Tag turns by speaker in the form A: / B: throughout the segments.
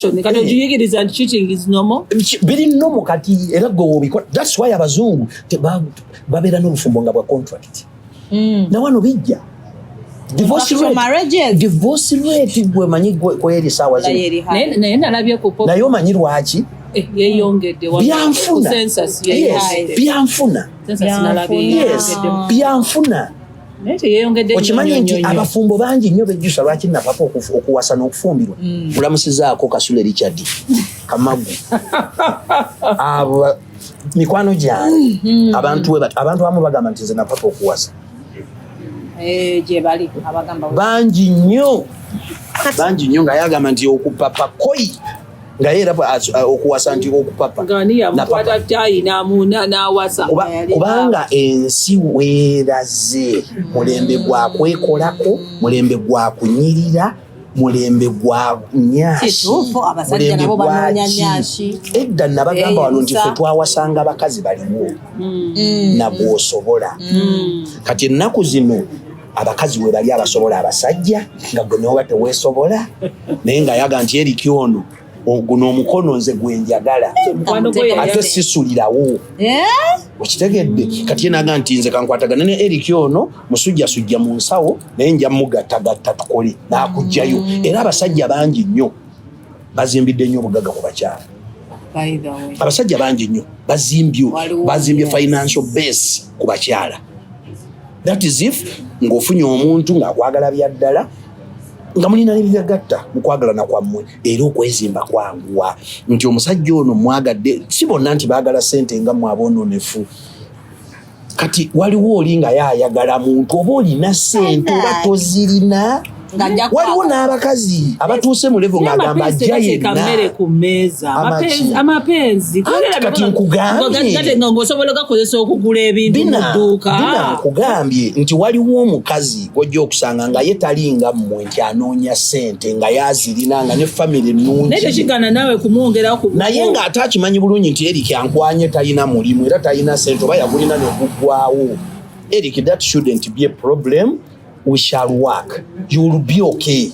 A: and cheating is normal.
B: Very normal kati era go because that's why abazungu babera n'obufumbo nga bwa contract. Na wano bijja. Divorce rate gwe manyi gwe eri sawa zino.
A: Naye nalabye ku pop.
B: Naye omanyi lwaki?
A: Yeyongedde
B: byanfuna. Byanfuna. Byanfuna. Okimanyi nti abafumbo bangi nnyo bejjusa lwaki napapa okuwasa n'okufumbirwa. Mulamusizaako Kasule Richard Kamagu. Mikwano gyange abantu abamu bagamba nti nze napapa okuwasa.
A: Gye bali abagamba
B: bangi nnyo nga yagamba nti okupapa koyi nga era okuwasa nti okupapa
A: nakwata tayi n'awasa
B: kubanga ensi weeraze mulembe gwa kwekolako mulembe gwa kunyirira mulembe gwa nyashi mulembe gwa nyashi edda nabagamba wano nti ffe twawasanga bakazi baliwo nabwosobola kati ennaku zino abakazi we bali abasobola abasajja nga gwe noba teweesobola naye nga yaga nti eriki ono guno omukono nze gwenjagala ate sisulirawo okitegedde kati ye naga nti nze kankwatagana ne eriki ono musujjasujja mu nsawo naye nja mugattagatta tukole naakugjayo era abasajja bangi nnyo bazimbidde nnyo obugaga ku bakyala abasajja bangi nnyo bazimbye financial base ku bakyala. That is if ng'ofunye omuntu ng'akwagala bya ddala nga mulina n'ebyagatta mu kwagalana kwammwe era okwezimba kwanguwa nti omusajja ono mwagadde si bonna nti baagala ssente nga mmwe aboononefu kati waliwo oli nga yaayagala muntu oba olina ssente oba tozirina waliwo n'abakazi abatuuse mu levo ng'agamba ajja yenna
A: amapenzi
B: kati nkugambye
A: ng'osobola gakozesa okugula ebintu mu dduuka
B: bina nkugambye nti waliwo omukazi gw'ojja okusanga nga ye talinga mmwe nti anoonya ssente nga yazirina nga ne famire ennungi
A: naye tekigana naawe kumwongeraku
B: naye ng'ate akimanyi bulungi nti Eric ankwanye talina mulimu era talina ssente oba yagulina n'oguggwawo. Eric, that shouldn't be a problem. We shall work. You will be okay.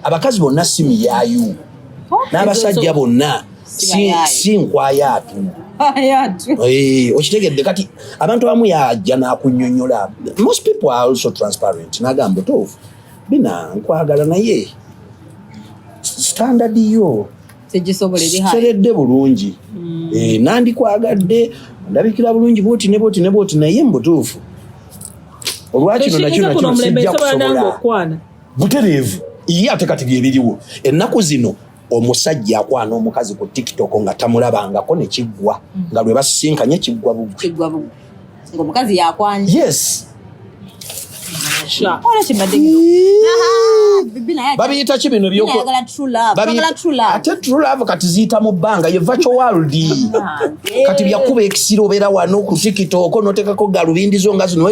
B: Abakazi bonna si miyaayu. N'abasajja bonna si nkwayaatu. Okitegedde kati abantu abamu yajja n'akunnyonnyola. Most people are also transparent. N'agamba otuufu bina nkwagala naye standard yo seredde bulungi. Nandikwagadde ndabikira bulungi bwoti ne bwoti naye mbutuufu. Olwakino nakino sijja kusobola butereevu iye ate kati byebiriwo ennaku zino omusajja akwana omukazi ku TikTok nga tamulabangako ne kiggwa nga lwe basisinkanye kiggwa buggwa
C: ng'omukazi yakwanye
B: yes babiyita ki bino ate true love kati ziyita mu bbanga ye virtual world kati byakuba ekisiro obeera wano ku TikTok n'oteekako galubindizo nga zino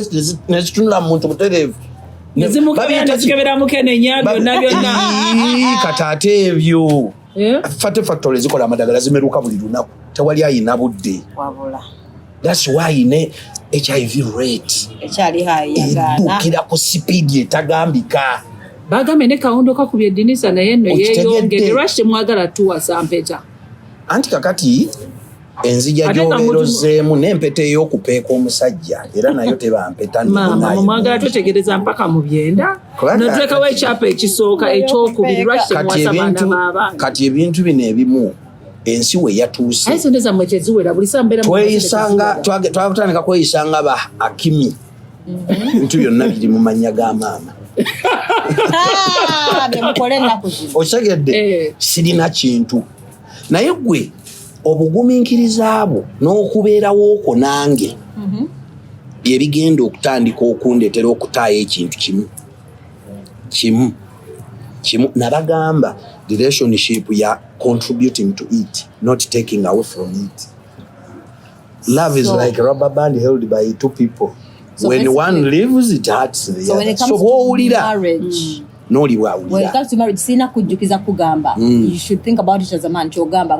B: nezitunula mu muntu butereevu kati ate ebyo fate factory zikola amadagala zimeruka buli lunaku tewali ayina budde. That's why ne HIV rate
C: ekyali high yagana
B: kira ku speed etagambika
A: bagame ne kawondo kakubye dinisa naye no yeyongere rush mwagala tuwasa mpeta
B: anti kakati enzija gyoberozeemu n'empeta ey'okupeeka omusajja era nayo tebampeta
A: mama mwagala tutegereza mpaka mu byenda noteekawo ekyapa ekisooka ekyokubiri rush mwasa baana baba
B: kati ebintu bino ebimu ensi we yatuuse
A: ayisondeza mwecheziwera buli sambera
B: tweyisanga twagutandika kweyisanga ba akimi bintu byonna biri mu mannya ga maama okitegedde sirina kintu naye gwe obugumiikiriza bwo n'okubeerawo okwo nange ebigenda okutandika okundeetera okutaayo ekintu kimu nabagamba relationship ya contributing to it, not taking away from it. Love is like a rubber band held by two people. So when one leaves, it hurts the other.
C: When it comes to marriage,
B: noli bwawulira.
C: When it comes to marriage, sina kujjukiza kugamba. You should think about it as a man. Chogamba.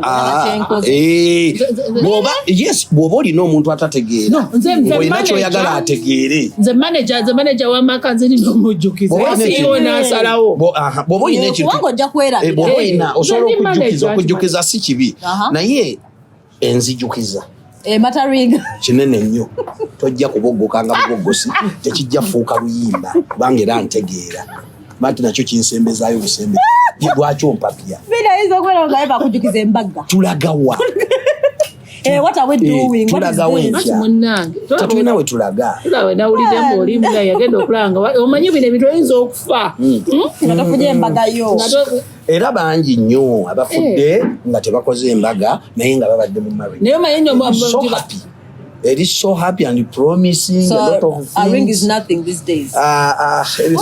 B: Yes, bwoba olina omuntu atategeera. Olina kyoyagala ategeere.
A: The manager wa makazi ni nomujjukiza.
B: Bwoba olina ekintu. Bwoba olina osobola okujjukiza si kibi. Naye enzijjukiza.
C: Mataringa.
B: Kinene nnyo. Tojja kuboggoka nga bugoggosi. Tekijja fuuka luyimba. Kubanga era ntegeera. Mati nakyo kinsembezaayo busembe. Lwaki ompapya?
C: Bina hizo kwela ngaiba kujjukiza embaga.
B: Tulagawa.
C: What are we doing? What is this?
B: Tatulina we tulaga.
A: Tulawe nawulidde mboli muda yagenda okulanga. Omanyi bino ebintu oyinza okufa.
C: Natafuja embaga yo.
B: Era bangi nnyo abafudde nga tebakoze embaga naye nga babadde mu marriage.
A: Naye omanyi
B: so happy. It is so happy and promising
C: so
B: a lot of things.
C: A ring is nothing these days.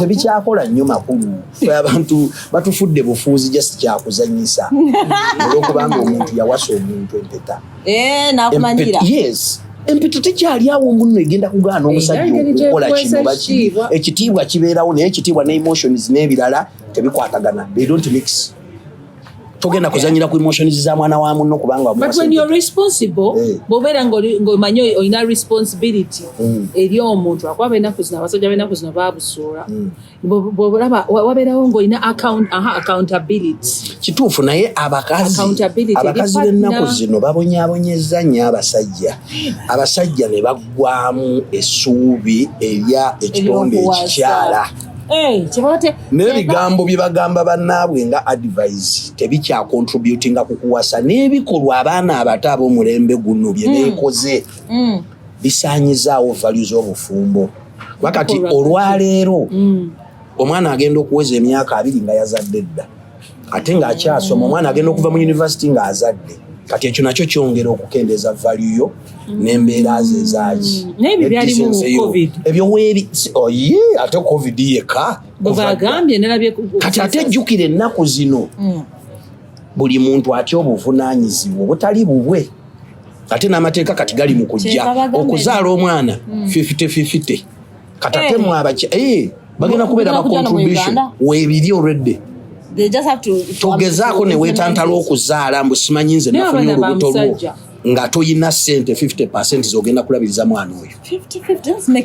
B: Ebikyakola nnyo makulu. Abantu batufudde bufuuzi just kyakuzanyisa. Olwokubanga omuntu yawasa omuntu empeta.
C: Nakumanyira.
B: Yes. Empeta tekyali awo munno egenda kugaana omusajja okukola kino baki. Ekitiibwa kibeerawo naye ekitiibwa ne emotions n'ebirala tebikwatagana. They don't mix. Togenda kuzanyira ku emotions za mwana wa munno kubanga
A: but when you're responsible bobera ngomanyo oyina responsibility eri omuntu akwaba enaku zino abasajja benaku zino babusuula bobolaba waberawo ngoyina accountability
B: kituufu naye abakazi b'ennaku zino babonyaabonyeza nnyo abasajja ne baggwamu essuubi erya ekitonde ekikyala. N'ebigambo bye bagamba bannaabwe nga advice tebikya contributinga ku kuwasa n'ebikolwa abaana abato ab'omulembe guno bye beekoze bisaanyizaawo values z'obufumbo. Wakati olwaleero omwana agenda okuweza emyaka 2 nga yazadde dda ate ng'akyasoma omwana agenda okuva mu university ng'azadde kati ekyo nakyo kyongera okukendeeza value yo n'embeera ze ezaaki ebyo weebi ate covid yeka kati ate ejjukira ennaku zino buli muntu atya obuvunaanyizibwa obutali bubwe ate n'amateeka kati gali mu kujja okuzaala omwana 50-50 kati ate mu bagenda kubeera ba contribution weebiri already.
C: They just have to
B: togezaako ne weetantala okuzaala mbu simanyi nze nafunye olubuto lwo nga toyina ssente 50% zogenda kulabiriza mwana oyo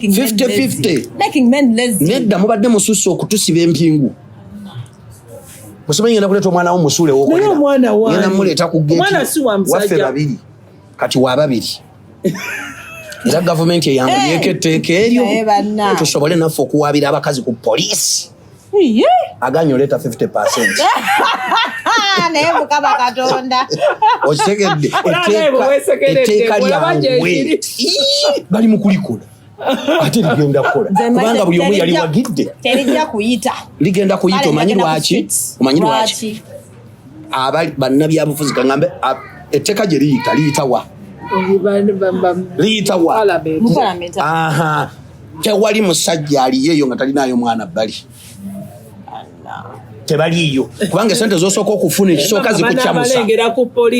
B: 50-50 nedda mubadde mususse okutusiba empingu musimanyi ngenda kuleeta omwana wo musuule wokolera muleeta ku geeti waffe babiri kati wa babiri era gavumenti eyambuliyeko etteeka eryo tusobole naffe okuwaabira abakazi ku poliisi aganyo leta 50%.
C: Naye mukaba Katonda.
B: Okitegedde etteeka lyabwe bali mu kulikola ate ligenda kukola kubanga buli omu yali wagidde
C: terijja kuyita
B: ligenda kuyita. Omanyi lwaki abali bannabyabufuzi kaŋŋambe etteeka gye liyita wa tewali musajja aliyeeyo nga talinaayo mwana bbali tebaliyo kubanga sente zosooka okufuna ekisooka zikucamusa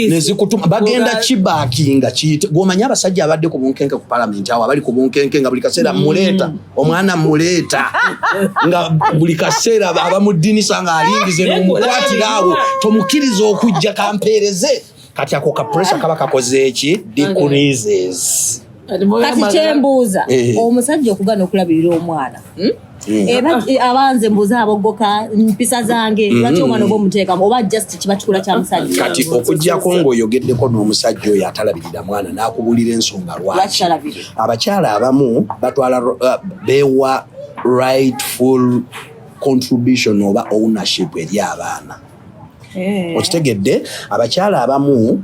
B: nezikutuma bagenda kibaakinga kiyite gwomanyi abasajja abadde ku bunkenke ku palamenti awo abali ku bunkenke nga buli kaseera muleeta omwana muleeta nga buli kaseera abamudinisa nga alingize n'omukwatira awo tomukkiriza okujja kampeereze kati ako ka pressure kaba kakoze eki decreases.
C: Kati kyembuuza omusajja okugana okulabirira omwana abanze mbuza abogoka mpisa zange lwaki omwana oba omuteekamu oba just kiba kikula kya musajja
B: kati okujjako ng'oyogeddeko n'omusajja oyo atalabirira mwana n'akubulira ensonga lwaki abakyala abamu batwala beewa rightful contribution oba ownership eri abaana okitegedde abakyala abamu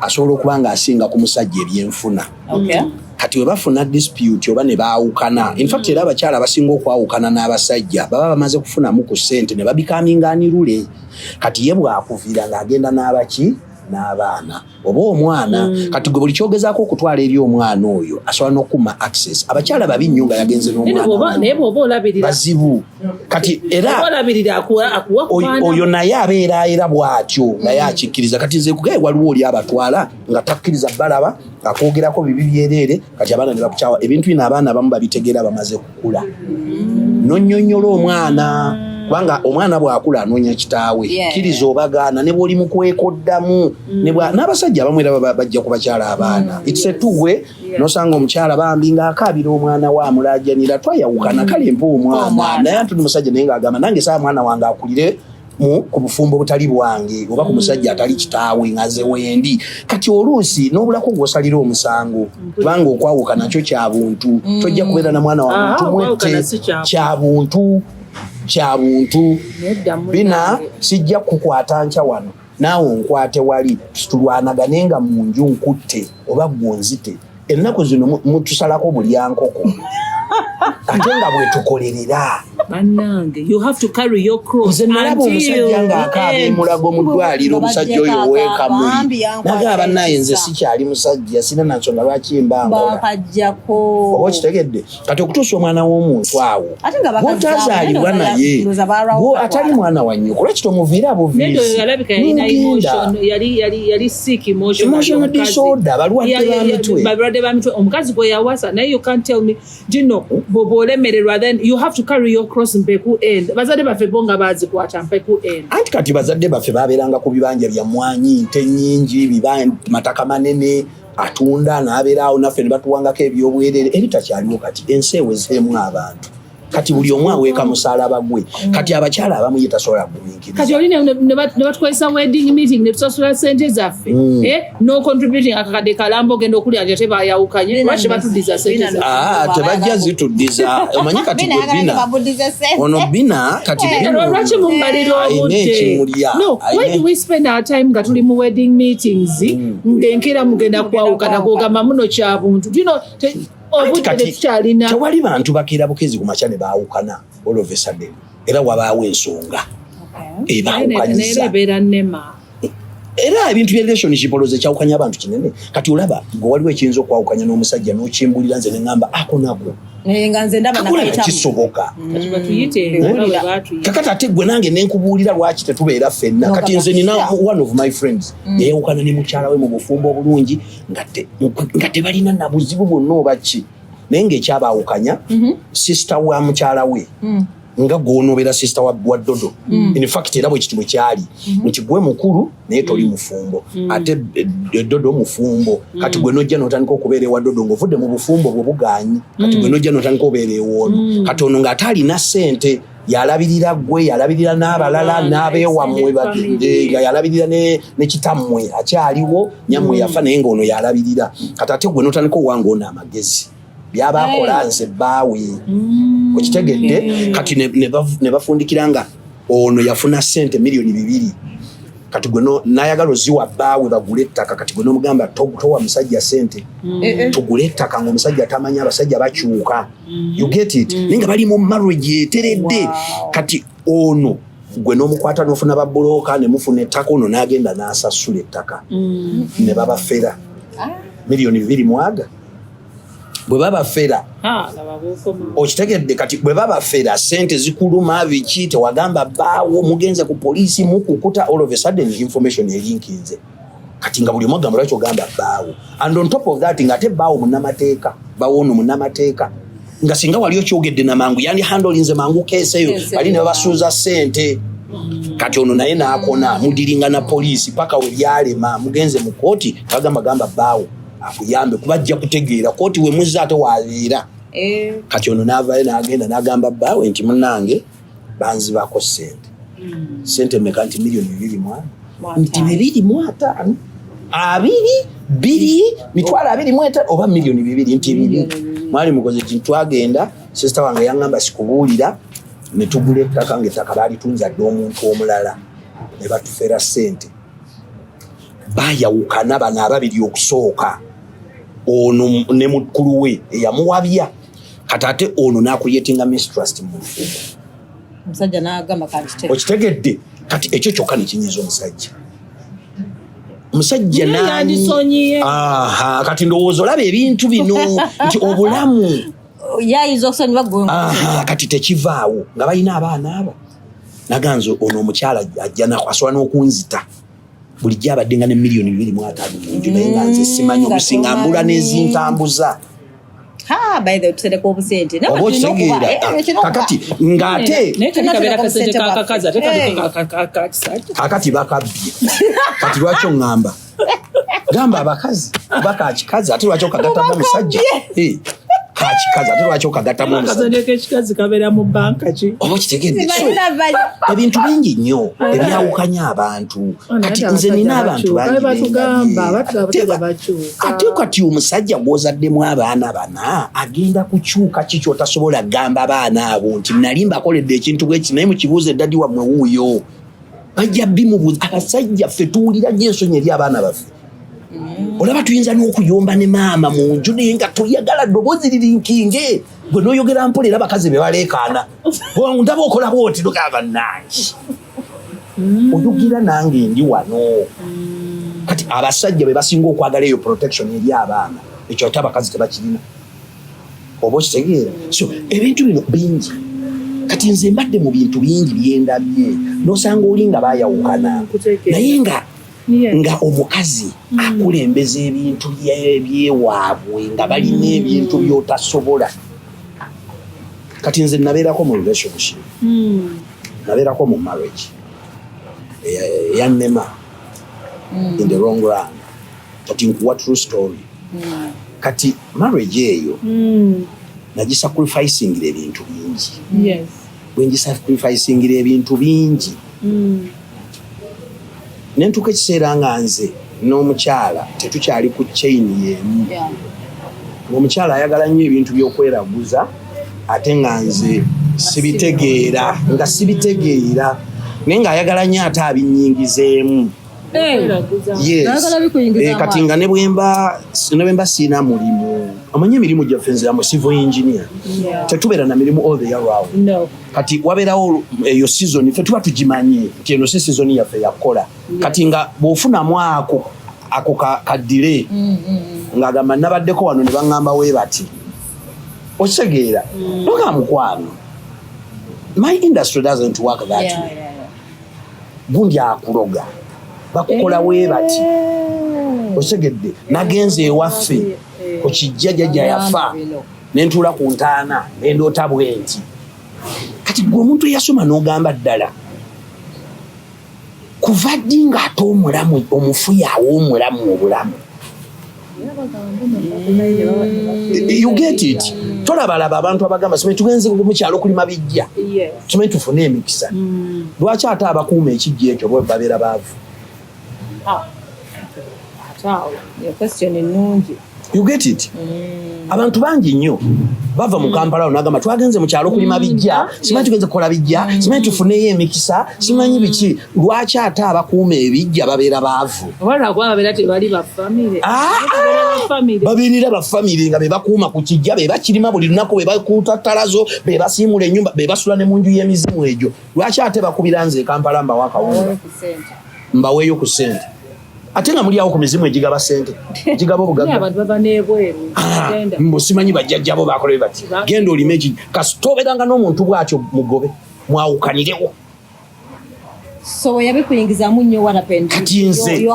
B: asobola okuba nga asinga ku musajja ebyenfuna kati we bafuna dispute oba ne baawukana in fact era abakyala abasinga okwawukana n'abasajja baba bamaze kufunamu ku ssente ne babikamingaanirule kati ye bw'akuviira ng'agenda n'abaki n'abaana oba omwana kati gwe buli kyogezaako okutwala eri omwana oyo asobola n'okuma access abakyala babi nnyo nga yagenze n'omwana bazibu kati era oyo naye abeera era bw'atyo naye akikkiriza kati nze kugaye waliwo oli abatwala nga takkiriza balaba akwogerako bibi byereere kati abaana ne bakukyawa ebintu bino abaana abamu babitegeera bamaze kukula nonnyonnyola omwana kubanga omwana bw'akula anoonya kitaawe kkiriza obagaana ne bw'oli mu kwekoddamu n'abasajja abamu era bajja kubakyala abaana it's a two-way nosanga omukyala bambi ng'akaabira omwana we amulaajanira twayawukana kale mpa omwana naye ntuli musajja naye ng'agamba nange saa mwana wange akulire ku bufumbo butali bwange oba ku musajja atali kitaawe ngaze wendi kati oluusi n'obulako gw'osalira omusango kubanga okwawukana kyo kya buntu tojja kubeera na mwana wa muntu mwette kya buntu bina sijja kukwata nkya wano naawe nkwate wali tulwanagane nga mu nju nkutte oba gwonzite ennaku zino mutusalako buli ankoko ate nga bwetukolerera
A: bannange you have to carry your cross
B: nalaba omusajja ng'akaaba emulago mu ddwaliro omusajja oyo weekamuli nagamba naye nze sikyali musajja sina nansonga lwaki mbangola oba okitegedde kati okutuusa omwana w'omuntu awo gw'otazaalibwa naye gwo atali mwana wa nnyoko lwaki tomuviira emotional disorder balwadde b'emitwe
A: omukazi gwe yawasa naye you can't tell me gino bw'olemererwa then you have to carry your cross mpeku end bazadde baffe bonga bazikwata mpeku end
B: anti kati bazadde baffe babeeranga ku bibanja bya mwanyi nte nnyingi mataka manene atunda n'abeeraawo naffe ne batuwangako ebyobwerere ebitakyaliwo kati ensi ewezeemu abantu kati buli omu aweeka musalaba gwe kati abakyala abamu ye tasobola kugumiikiriza
A: kati oli ne batukozesa wedding meeting ne tusasula ssente zaffe no contributing akakadde kalambo genda okulya ate bayawukanye lwaki batuddiza ssente zaffe
B: tebajja zituddiza omanyi kati gwe bina ono bina kati
A: lwaki mumbalira obudde no why do we spend our time nga tuli mu wedding meetings ng'enkeera mugenda kwawukana gwogamba muno kya buntu
B: tewali bantu bakeera bukezi ku makya ne baawukana all of a sudden era wabaawo ensonga ebaawukanyiza era ebintu bya relationship olowooza ekyawukanya abantu kinene kati olaba gwe waliwo ekiyinza okwawukanya n'omusajja n'okimbulira nze ne ŋŋamba ako nagwo kisoboka kakati ate gwe nange nenkubuulira lwaki tetubeera ffenna kati nze nina one of my friends yayawukana ne mukyala we mu bufumbo obulungi nga tebalina na buzibu bwonna oba ki naye ng'ekyabaawukanya sisita wa mukyala we nga gw'onoobera sisita wa Dodo in fact era bwe kiti bwe kyali nti gwe mukulu naye toli mufumbo ate Dodo mufumbo kati gwe nojja n'otandika okubeera ewa Dodo ng'ovudde mu bufumbo bwe bugaanyi kati gwe nojja n'otandika okubeera ew'ono kati ono ng'ate alina ssente yalabirira gwe yalabirira n'abalala n'abeewammwe nga yalabirira ne kitammwe akyaliwo nyammwe yafa naye ng'ono yalabirira kati ate gwe n'otandika owange ono amagezi byabakola nze bbaawe okitegedde kati ne bafundikira nga ono yafuna ssente miliyoni 2 kati gwe n'ayagala oziwa bbaawe bagule ettaka kati gwe n'omugamba towa musajja ssente tugule ettaka ng'omusajja tamanya abasajja bakyuka you get it naye nga bali mu marriage eteredde kati ono gwe n'omukwata n'ofuna babbulooka ne mufuna ettaka ono n'agenda n'asasula ettaka ne babafera miliyoni 2 mwaga bwe babafera okitegedde kati bwe babafera ssente zikuluma biki tewagamba bbaawo mugenze ku poliisi mukukuta all of a sudden information elinkinze kati nga buli omu agamba lwaki ogamba bbaawo and on top of that nga ate bbaawo munnamateeka bawoono munnamateeka nga singa wali okyogedde namangu yandi handolinze mangu keesa eyo bali ne babasuuza ssente kati ono naye n'akona mudiringa na poliisi paka we byalema mugenze mu kooti gamba bbaawo akuyambe kubajja kutegeera kooti we muzza ate wabeera kati ono n'avaayo n'agenda n'agamba bbaawe nti munnange banzibako ssente meka nti miliyoni 2 nti 2.5 2.5 oba miliyoni 2 nti 2 mwali mukoze nti twagenda sisita wange yaŋŋamba sikubuulira ne tugula ettaka ng'ettaka baalitunza dde omuntu omulala ne batufera ssente bayawukana bano ababiri okusooka ono ne mukulu we eyamuwabya kati ate ono n'akuyetinga mistrust mu bufumbo
C: omusajja n'agamba kati
B: okitegedde kati ekyo kyokka ne kinyiza omusajja kati ndowooza olaba ebintu bino nti obulamu
C: yayiza okusonyiwa gwe
B: kati tekivaawo nga balina abaana abo naganzo ono omukyala ajja asobola n'okunzita bulijjo abadde nga ne miliyoni 2.5 naye nga nze simanyi obusinga mbula n'ezintambuza
C: by the tusereko obusente
B: kakati ngate kakati bakabye kati lwaki ngamba gamba abakazi bakachikazi ate lwaki okagattamu omusajja kachikazi ate lwaki okagattamu
A: ekikazi kabeera mu banka ki
B: oba kitegedde ebintu bingi nnyo ebyawukanya abantu kati nze nina abantu bangi ate kati omusajja gwozaddemu abaana bana agenda kukyuka ki kyotasobola kugamba abaana abo nti nali mbakoledde ekintu bweki naye mukibuuza eddadi wammwe wuuyo bajja bimubuuza abasajja ffe tuwulira nnyo ensonyi eri abaana baffe olaba tuyinza n'okuyomba ne maama mu nju naye nga toyagala ddoboozi lirinkinge gwe n'oyogera mpola era bakazi be baleekaana ndaba okola bwoti tugamba nangi oyugira nange ndi wano kati abasajja be basinga okwagala eyo protection eri abaana ekyo ate abakazi tebakirina oba okitegeera so ebintu bino bingi kati nze mbadde mu bintu bingi byendabye n'osanga oli nga baayawukana naye nga omukazi akulembeza ebintu byewaabwe nga balina ebintu byotasobola kati nze nabeerako mu relationship nabeerako mu marriage eyannema in the wrong run kati nkuwa true story kati marriage eyo nagisacrificingira ebintu bingi bwe ngisacrificingira ebintu bingi nentuka ekiseera nga nze n'omukyala tetukyali ku chain y'emu omukyala ayagala nnyo ebintu by'okweraguza ate nga nze sibitegeera naye ng'ayagala nnyo ate abinnyingizeemu kati nga ne bwemba siina mulimu amanyi emirimu gyaffe nze amu civil engineer tetubeera na mirimu all the year round kati wabeerawo eyo season ffe tuba tugimanye nti eno si season yaffe yakukola kati nga bw'ofunamu ako kaddire ng'agamba nabaddeko wano ne baŋŋamba we bati okitegeera noga mukwano my industry doesn't work that way gundi akuloga bakukola we bati oktegedde nagenze ewaffe ku kijja jjajja yafa nentuula ku ntaana nendoota bwenti kati gwe omuntu eyasoma n'ogamba ddala kuva ddi ng'ate omulamu omufu yawo omulamu obulamu you get it tolabalaba abantu abagamba simanyi tugenze mukyalo okulima bijja simanyi tufune emikisa lwaki ate abakuuma ekijja ekyo bwe babeera baavu you get it abantu bangi nnyo bava mu Kampala nagamba twagenze mu kyalo okulima bijja simanyi tugenze kukola bijja simanyi tufuneyo emikisa simanyi biki lwaki ate abakuuma ebijja babeera baavu babeerera bafamire nga bebakuuma ku kijja bebakirima buli lunaku bebakuuta ttalazo bebasiimula ennyumba bebasula ne mu nju y'emizimu egyo lwaki ate bakubira nze Kampala mbawo akawunga mbaweeyo ku ssente ate nga muliawo ku mizimu egigaba ssente gigaba obugagga simanyi bajjajjabo bakola bati genda olime eki kasitobeeranga n'omuntu bw'atyo mugobe mwawukanirewo
C: so yabikuyingizamu nnyo warapendi
B: kati nze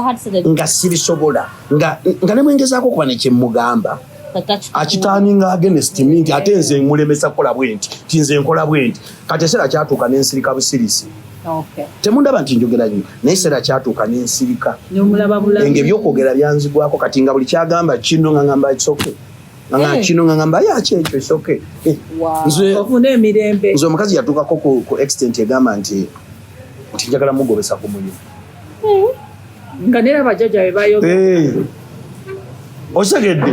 B: nga sibisobola nga ne mwengezaako okuba nekyemmugamba akitaaninga against me nti ate nze mulemesa kukola bwenti ti nze nkola bwenti kati eseera kyatuuka n'ensirika busirisi temundaba nti njogera nnyo naye eseera kyatuuka n'ensirika enge ebyokwogera byanzigwako kati nga buli kyagamba kino nga ngamba kisoke kino nga ngamba yakyekyo kisoke nze omukazi yatuukako ku extent egamba nti njagala mugobesa ku mulimu
A: nga nera bajjajja be bayogera
B: okitegedde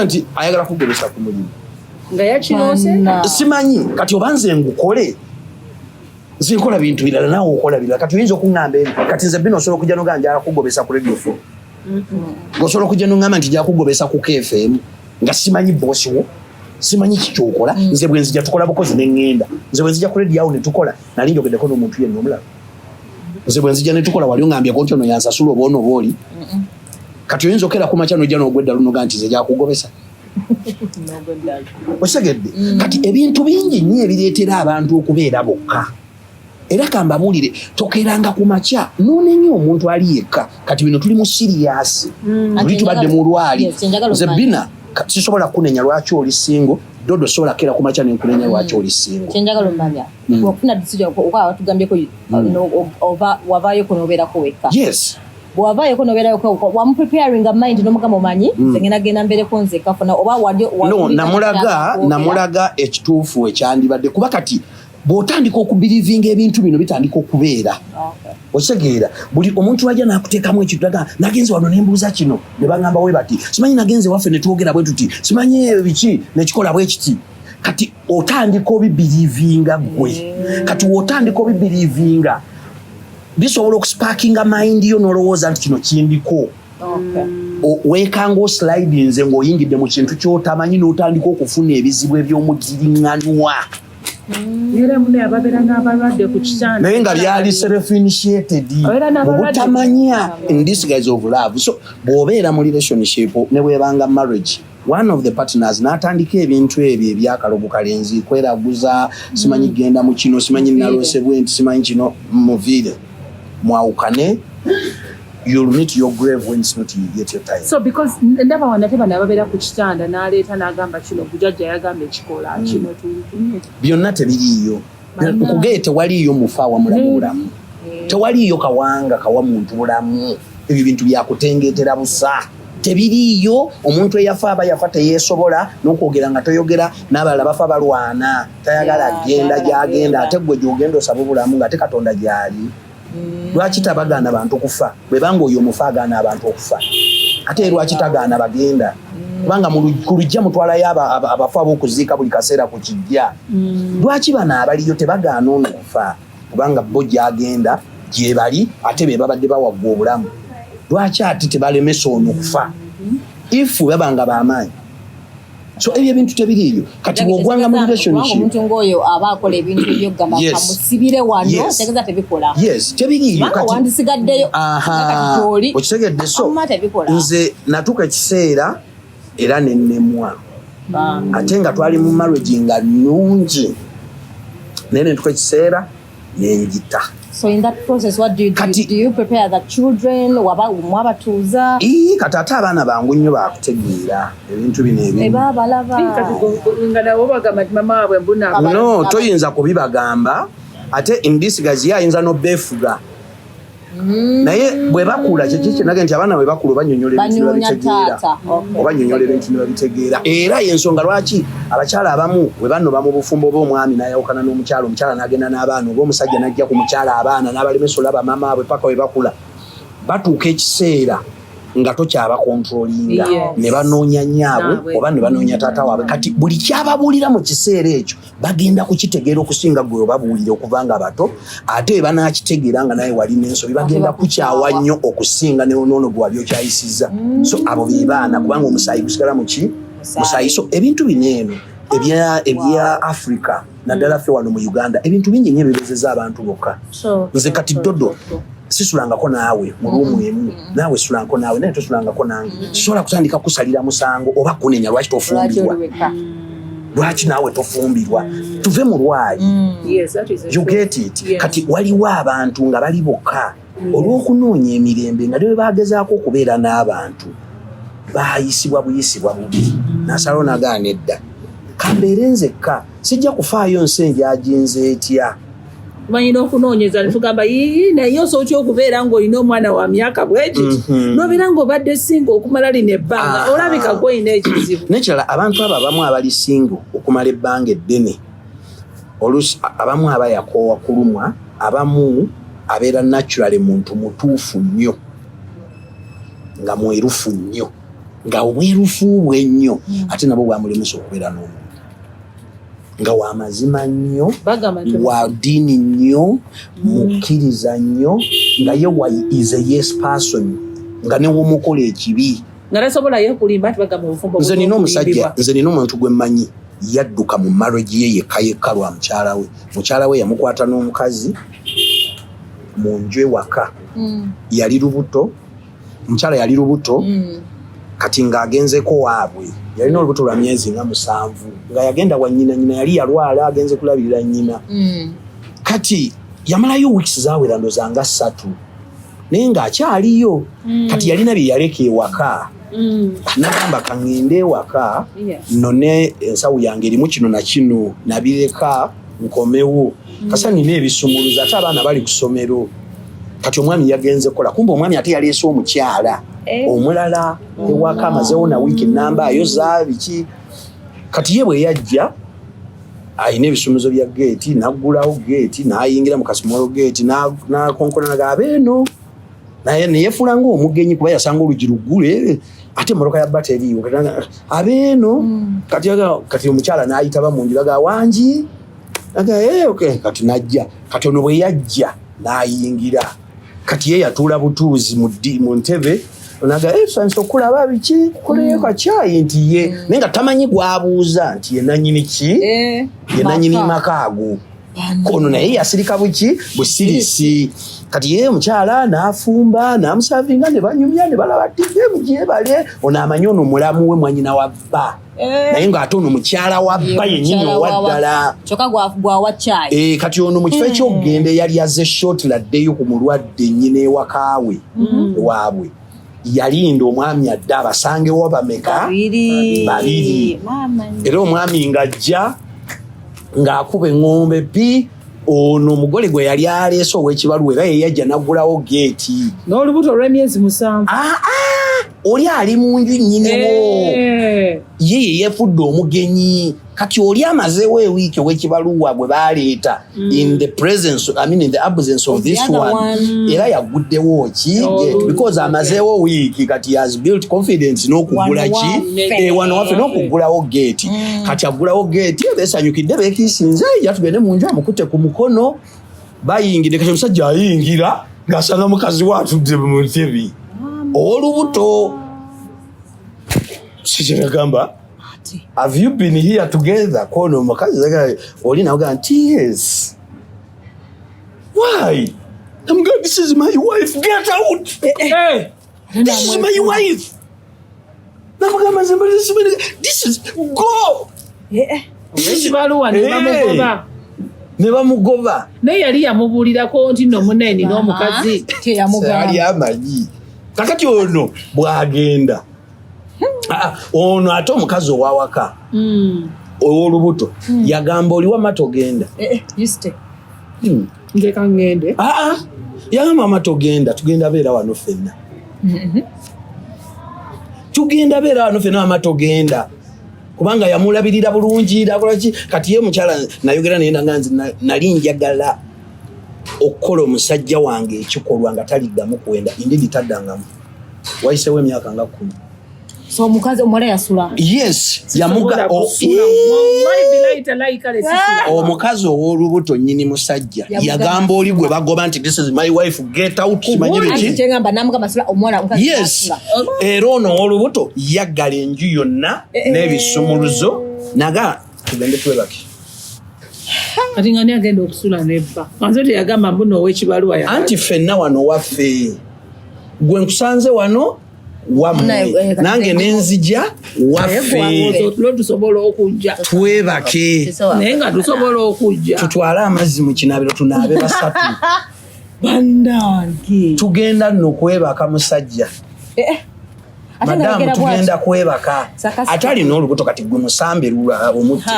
B: nti ayagala kugobesa ku mulimu
A: nga yakinose
B: simanyi kati oba nze ngukole nze nkola bintu birala naawe okola birala kati oyinza okuŋŋamba eri kati nze bino osobola okujja n'ogamba njagala kugobesa ku radio fo osobola okujja n'oŋŋamba nti njagala kugobesa ku KFM nga simanyi boosiwo simanyi kikyokola nze bwe nzija tukola bukozi n'eŋŋenda nze bwe nzija ku radio awo ne tukola nali njogeddeko n'omuntu yenna omulala nze bwe nzija ne tukola wali oŋŋambyeko nti ono yansasula oba ono booli kati oyinza okera ku makya n'ojja n'ogwedda lunoga nti nze njagala kugobesa okitegedde kati ebintu bingi nnyo ebireetera abantu okubeera bokka era kambabuulire tokeranga ku makya noonenya omuntu ali yekka kati bino tuli mu siriyasi tuli tubadde mu lwali nze bina sisobola kunenya lwaki oli single dodo sobola kera kumacha nenkunenya lwaki oli single
C: chenjagala omanya wakufuna decision okwa watugambyeko oba wavayo kunobera kuweka
B: yes
C: bwavayo kunobera ko wa preparing a mind no mugamba omanyi zengena genda mbere konze kafuna oba wadio
B: no namulaga ekituufu ekyandibadde kuba kati bw'otandika okubirivinga ebintu bino bitandika okubeera osegeera buli omuntu wajja n'akuteekamu ekitulaga nagenze wano nembuuza kino ne bagamba we bati simanyi nagenze waffe ne twogera bwe tuti simanyi biki nekikola bwe kiti kati otandika obibirivinga gwe kati wotandika obibirivinga bisobola okusparkinga mind yo n'olowooza nti kino kindiko weekanga oslidinze ng'oyingidde mu kintu ky'otamanyi n'otandika okufuna ebizibu eby'omugiriŋŋanwa naye nga byali self-initiated obutamanya in this guise of love. So bw'obeera mu relationship ne bwebanga marriage one of the partners n'atandika ebintu ebyo ebyakalogo kalenzi kweraguza simanyi genda mu kino simanyi naloosebwe nti simanyi kino muviire mwawukane you'll meet your grave when it's not you get your time.
A: So because ndaba wanateba nababera ku kitanda n'aleeta n'agamba kino bujajja yagamba ekikola kino
B: byonna tebiriiyo nkugee tewaliiyo mufa wamulamu bulamu tewaliiyo kawanga kawa muntu bulamu ebyo bintu byakutengeetera busa tebiriiyo omuntu eyafa aba yafa teyeesobola n'okwogera nga toyogera n'abalala bafa balwana tayagala genda gyagenda ate gwe gyogenda osaba obulamu nga ate Katonda gyali. Lwaki tabagaana abantu okufa bwebanga oyo omufa agaana abantu okufa ate lwaki tagaana bagenda kubanga ku lujja mutwalayo abafu ab'okuziika buli kaseera ku kijja lwaki bano abaliyo tebagaana ono okufa kubanga bo gyagenda gye bali ate be babadde bawaggwa obulamu lwaki ate tebalemesa ono okufa ifu babanga b'amaanyi. So ebyo bintu tebiriiyo kati bw'ogwanga mu relationship
C: omuntu ngoyo aba akola ebintu ebyo gamba kamusibire wano tegeza tebikola
B: tebiriiyo
C: kati wandisigaddeyo kati
B: okitegedde so nze natuuka ekiseera era nennemwa ate nga twali mu marriage nga nnungi naye nentuuka ekiseera nenjita.
C: So in that process, what do you do? Do you prepare the children? Mwabatuuza?
B: Kati ate abaana bangu nnyo bakutegeera ebintu bino ebimu. No, toyinza kubibagamba ate in this guise ayinza n'obeefuga. Naye bwe bakula kiki nage nti abaana bwe bakulu banyonyola ebintu babitegeera oba nyonyola ebintu babitegeera era y'ensonga lwaki abakyala abamu bwe banoba mu bufumbo bw'omwami n'ayawukana n'omukyala omukyala n'agenda n'abaana oba omusajja n'ajja ku mukyala abaana n'abalemesa olaba maama bwe paka bwe bakula batuuka ekiseera nga tokyabakontrolinga ne banoonya nyaabwe oba ne banoonya taata waabwe kati buli kyababuulira mu kiseera ekyo bagenda kukitegeera okusinga gwe obabuulire okuva nga bato ate bwe banaakitegeera nga naye wali n'ensobi bagenda kukyawa nnyo okusinga n'onoono gwe wali okyayisizza. So abo be baana kubanga omusaayi gusigala muki musaayi. So ebintu bineeno ebya Africa naddala ffe wano mu Uganda ebintu bingi nnyo ebibezeza abantu bokka. Nze kati dodo sisulangako naawe mu ruumu emu naawe sulangako naawe naye tosulangako nange sisobola kutandika kusalira musango oba kunenya lwaki tofumbirwa lwaki naawe tofumbirwa tuve mu lwayi you get it. Kati waliwo abantu nga bali bokka olw'okunoonya emirembe nga bwe bagezaako okubeera n'abantu bayisibwa buyisibwa bubi nasalawo nagaana edda kambeere nzekka sijja kufaayo nsi enjaginze etya
A: Tumanyina okunoonyeza ne tugamba naye osobola okubeera ng'olina omwana wa myaka bwekiti n'obeera ng'obadde singa okumala lino ebbanga olabika gw'olina ekizibu.
B: Nekirala abantu abo abamu abali singa okumala ebbanga eddene oluusi abamu aba yakoowa kulumwa abamu abeera naturally muntu mutuufu nnyo nga mwerufu nnyo nga obwerufu bwe nnyo ate nabwo bwamulemesa okubeera n'omuntu nga wa mazima nnyo wa dini nnyo mukkiriza nnyo nga ye is a yes person nga ne womukola ekibi
A: nga tasobola ye kulimba ati bagamba obufumbo.
B: Nze nina omusajja nze nina omuntu gwe mmanyi yadduka mu marriage ye yekka lwa mukyala we yamukwata n'omukazi mu nju ewaka yali lubuto omukyala yali lubuto kati ng'agenzeko waabwe yalina olubuto lwa myezi nga 7 nga yagenda wa nyina yali yalwala agenze kulabirira nnyina kati yamalayo weeks zawera ndoza nga 3 naye ng'akyaliyo kati yalina bye yaleka ewaka nagamba kangende waka none ensawu yange erimu kino na kino nabireka nkomewo kasa nina ebisumuluza ate abaana bali ku ssomero kati omwami yagenze kola kumbe omwami ate yaleese omukyala omulala ewaka amazeewo na wiiki namba ayoza biki kati ye bwe yajja ayina ebisumuzo bya geeti naggulawo geeti n'ayingira mu kasumalo geeti n'akonkona naga abeeno naye neyefuula ng'omugenyi kuba yasanga olugi luggule ate emmotoka ya bateriiwo abeeno kati omukyala n'ayitaba mu nju laga wangi kati najja kati ono bwe yajja n'ayingira kati ye yatuula butuuzi mu ntebe onaga sanso kulaba biki kuleyo kacyayi nti ye naye nga tamanyi gwabuuza nti ye nanyini ki ye nanyini makaago kono naye yasirika buki busirisi kati ye omukyala n'afumba n'amusavinga ne banyumya ne balaba tive mugyebale ono amanyi ono mulamu we mwanyina wabba naye ng'ate ono mukyala wabba yennyini owaddala
C: kyokka gwawa caayi
B: kati ono mu kifo ekyokugenda yali azze shotla addeyo ku mulwadde nnyina ewakaawe waabwe yalinda omwami adde abasangewo bameka babiri era omwami ng'ajja ng'akuba eŋŋombe pi ono omugole gwe yali aleese ow'ekibaluwa era ye yajja naggulawo geeti
A: n'olubuto olw'emyezi 7
B: oli ali mu nju nnyiniwo ye yefudde omugenyi kati oli amazeewo ewiiki ow'ekibaluwa gwe baleeta in the absence of this one era yaguddewo ki because amazeewo wiiki kati has built confidence n'okugula ki wano waffe n'okugulawo geeti kati agulawo geeti beesanyukidde beekiisinze ija tugende mu nju amukutte ku mukono bayingidde kati omusajja ayingira ng'asanga mukazi we atudde mu ntebe olubuto sikyegamba have you been here together kono mukazi oli nawoga nti yes why I'm going this is my wife get out this is my wife namugamba this is go
A: ekibaluwa
B: ne bamugoba
A: naye yali yamubuulirako nti nno munene n'omukazi
B: ali amanyi kakati ono bwagenda ono ate omukazi owawaka ow'olubuto yagamba oliwa matogenda
A: ndeka ngende
B: yagamba matogenda tugenda beera wano ffenna tugenda beera wano ffenna amatogenda kubanga yamulabirira bulungi dakolaki kati ye mukyala nayogera naye nanganzi nali njagala okukola omusajja wange ekikolwa nga taliddamu kuwenda indidi taddangamu wayisewo emyaka nga 10
C: so omukazi omuwala yasula
B: yes yamuga omukazi ow'olubuto nnyini musajja yagamba oli gwe bagoba nti this is my wife get out kimanyi biki yes era ono ow'olubuto yaggala enju yonna n'ebisumuluzo naga tugende twebaki
A: kati ngani agenda okusula nebba manzo teyagamba mbuno ow'ekibaluwa
B: anti ffenna wano waffe gwe nkusanze wano wammwe nange nenzija waffe
A: tusobola okujja
B: twebake
A: naye nga tusobola okujja
B: tutwale amazzi mu kinabiro tunaabe basatu
C: bandange
B: tugenda nno kwebaka musajja madamu tugenda kwebaka ate alina olubuto kati gwe musambe lula omuti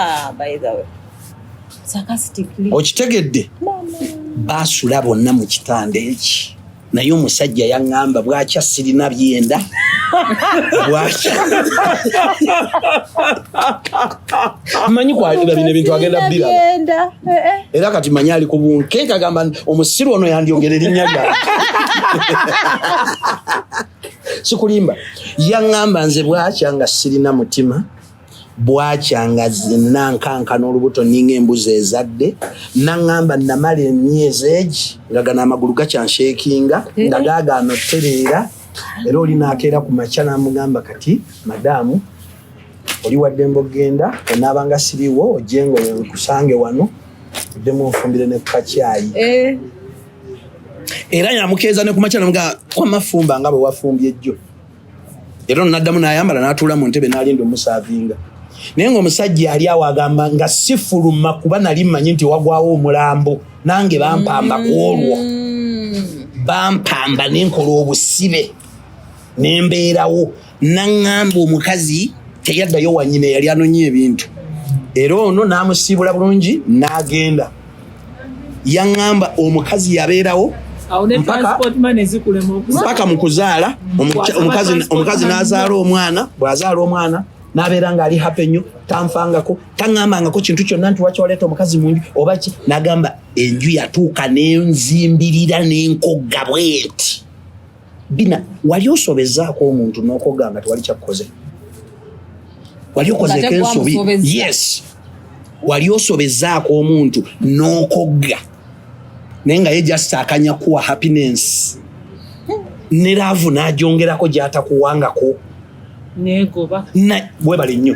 B: okitegedde baasula bonna mu kitanda eki naye omusajja yaŋŋamba bwakya sirina byenda bwakya manyi kwalira bino ebintu agenda biraba era kati manyi ali ku bunkeeka agamba omusiru ono yandyogera erinnya lyange sikulimba yaŋŋamba nze bwakya nga sirina mutima bwakya nga zinankanka n'olubuto ninga embuzi ezadde naŋŋamba namala emyezi egi nga gano amagulu gakyansheekinga nga gaagaana otereera era oli naakeera ku makya n'amugamba kati madamu oli waddembe ogenda onaabanga siriwo ojje ngo nkusange wano oddemu onfumbire ne kukacyayi era yamukeeza ne ku makya namugamba wamafumba nga bwe wafumbye ejjo era ono n'addamu n'ayambala n'atuula mu ntebe n'alinda omusaavinga naye ng'omusajja yali awo agamba nga sifuluma kuba nali mmanyi nti wagwawo omulambo nange bampamba ku olwo bampamba nenkola obusibe nembeerawo naŋŋamba omukazi teyaddayo wanyina yali anonye ebintu era ono n'amusiibula bulungi n'agenda yaŋŋamba omukazi yabeerawo mpaka mu kuzaala omukazi n'azaala omwana bw'azaala omwana n'abeera ng'ali happy nnyo tanfangako taŋŋambangako kintu kyonna nti waki waleeta omukazi munju oba ki n'agamba enju yatuuka n'enzimbirira n'enkogga bweti bina wali osobezaako omuntu n'okogga nga tewali kyakukoze wali okozeeko ensobi yes wali osobezaako omuntu n'okogga naye nga ye just akanya kuwa happiness ne laavu n'agyongerako gy'atakuwangako webale nnyo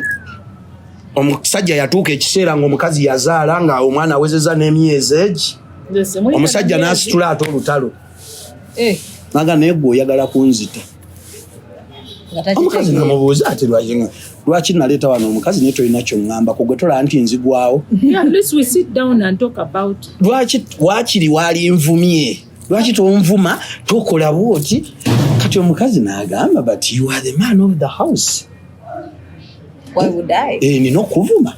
B: omusajja yatuuka ekiseera ng'omukazi yazaala nga omwana awezeza n'emyezi egi omusajja n'asitula ate olutalo naga naye gwe oyagala kunzita omukazi namubuuza ati lwaki naleeta wano omukazi naye tolina kyoŋŋambako gwe tolaba nti nzigwawo waakiri waali nvumye lwaki tonvuma tokola bwoti kati omukazi n'agamba but you are the man of the house nina okuvuma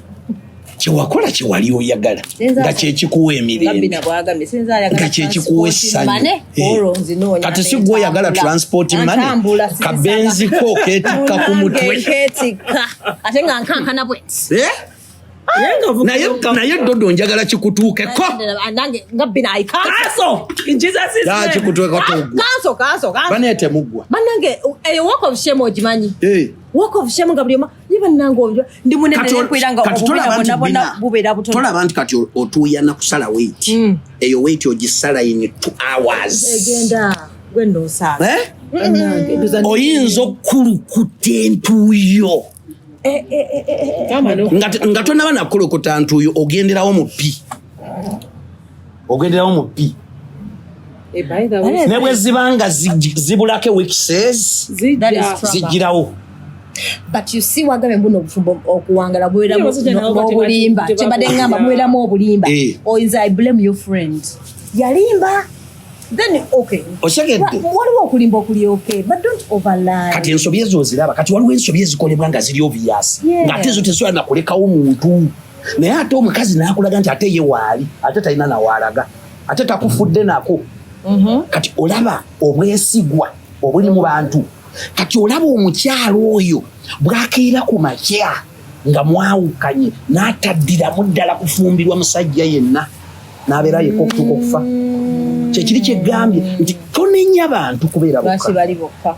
B: kyewakola kyewali oyagala nga kyekikuwa emirembe nga kyekikuwa essanyu kati si gwe oyagala transport money kabenziko keetikka ku mutwe
C: ate nga nkankana bweti
B: naye dodo njagala kikutuukeko baneete muggwa
C: banange eyo walk of shame ogimanyi walk of shame nga buli yibanange ndi munene kwiranga obubona bubeera butono
B: tolaba nti kati otuuya na kusala weight eyo weight ogisala in 2 hours
C: egenda gwendo osanga
B: oyinza okulukuta entuuyo nga tonaba nakulukuta ntuuyo ogenderawo mu pi ne bwe zibanga zibulako weekses zijjirawo
C: but you see wagame mbuno obufumbo okuwangala bweramu obulimba kyembadde ngamba bweramu obulimba oyinza I blame your friend yalimba then okay
B: osegedde
C: waliwo okulimba okuli okay but don't overlie
B: kati ensobi ezo oziraba kati waliwo ensobi ezikolebwa nga ziri obvious ng'ate ezo tesobola nakulekawo muntu naye ate omukazi n'akulaga nti ate ye waali ate talina nawaalaga ate takufudde nako kati olaba obwesigwa obuli mu bantu kati olaba omukyalo oyo bwakeera ku makya nga mwawukanye n'ataddiramu ddala kufumbirwa musajja yenna n'abeera yekka okutuuka okufa kyekiri kyegambye nti tonenya abantu kubeera bokka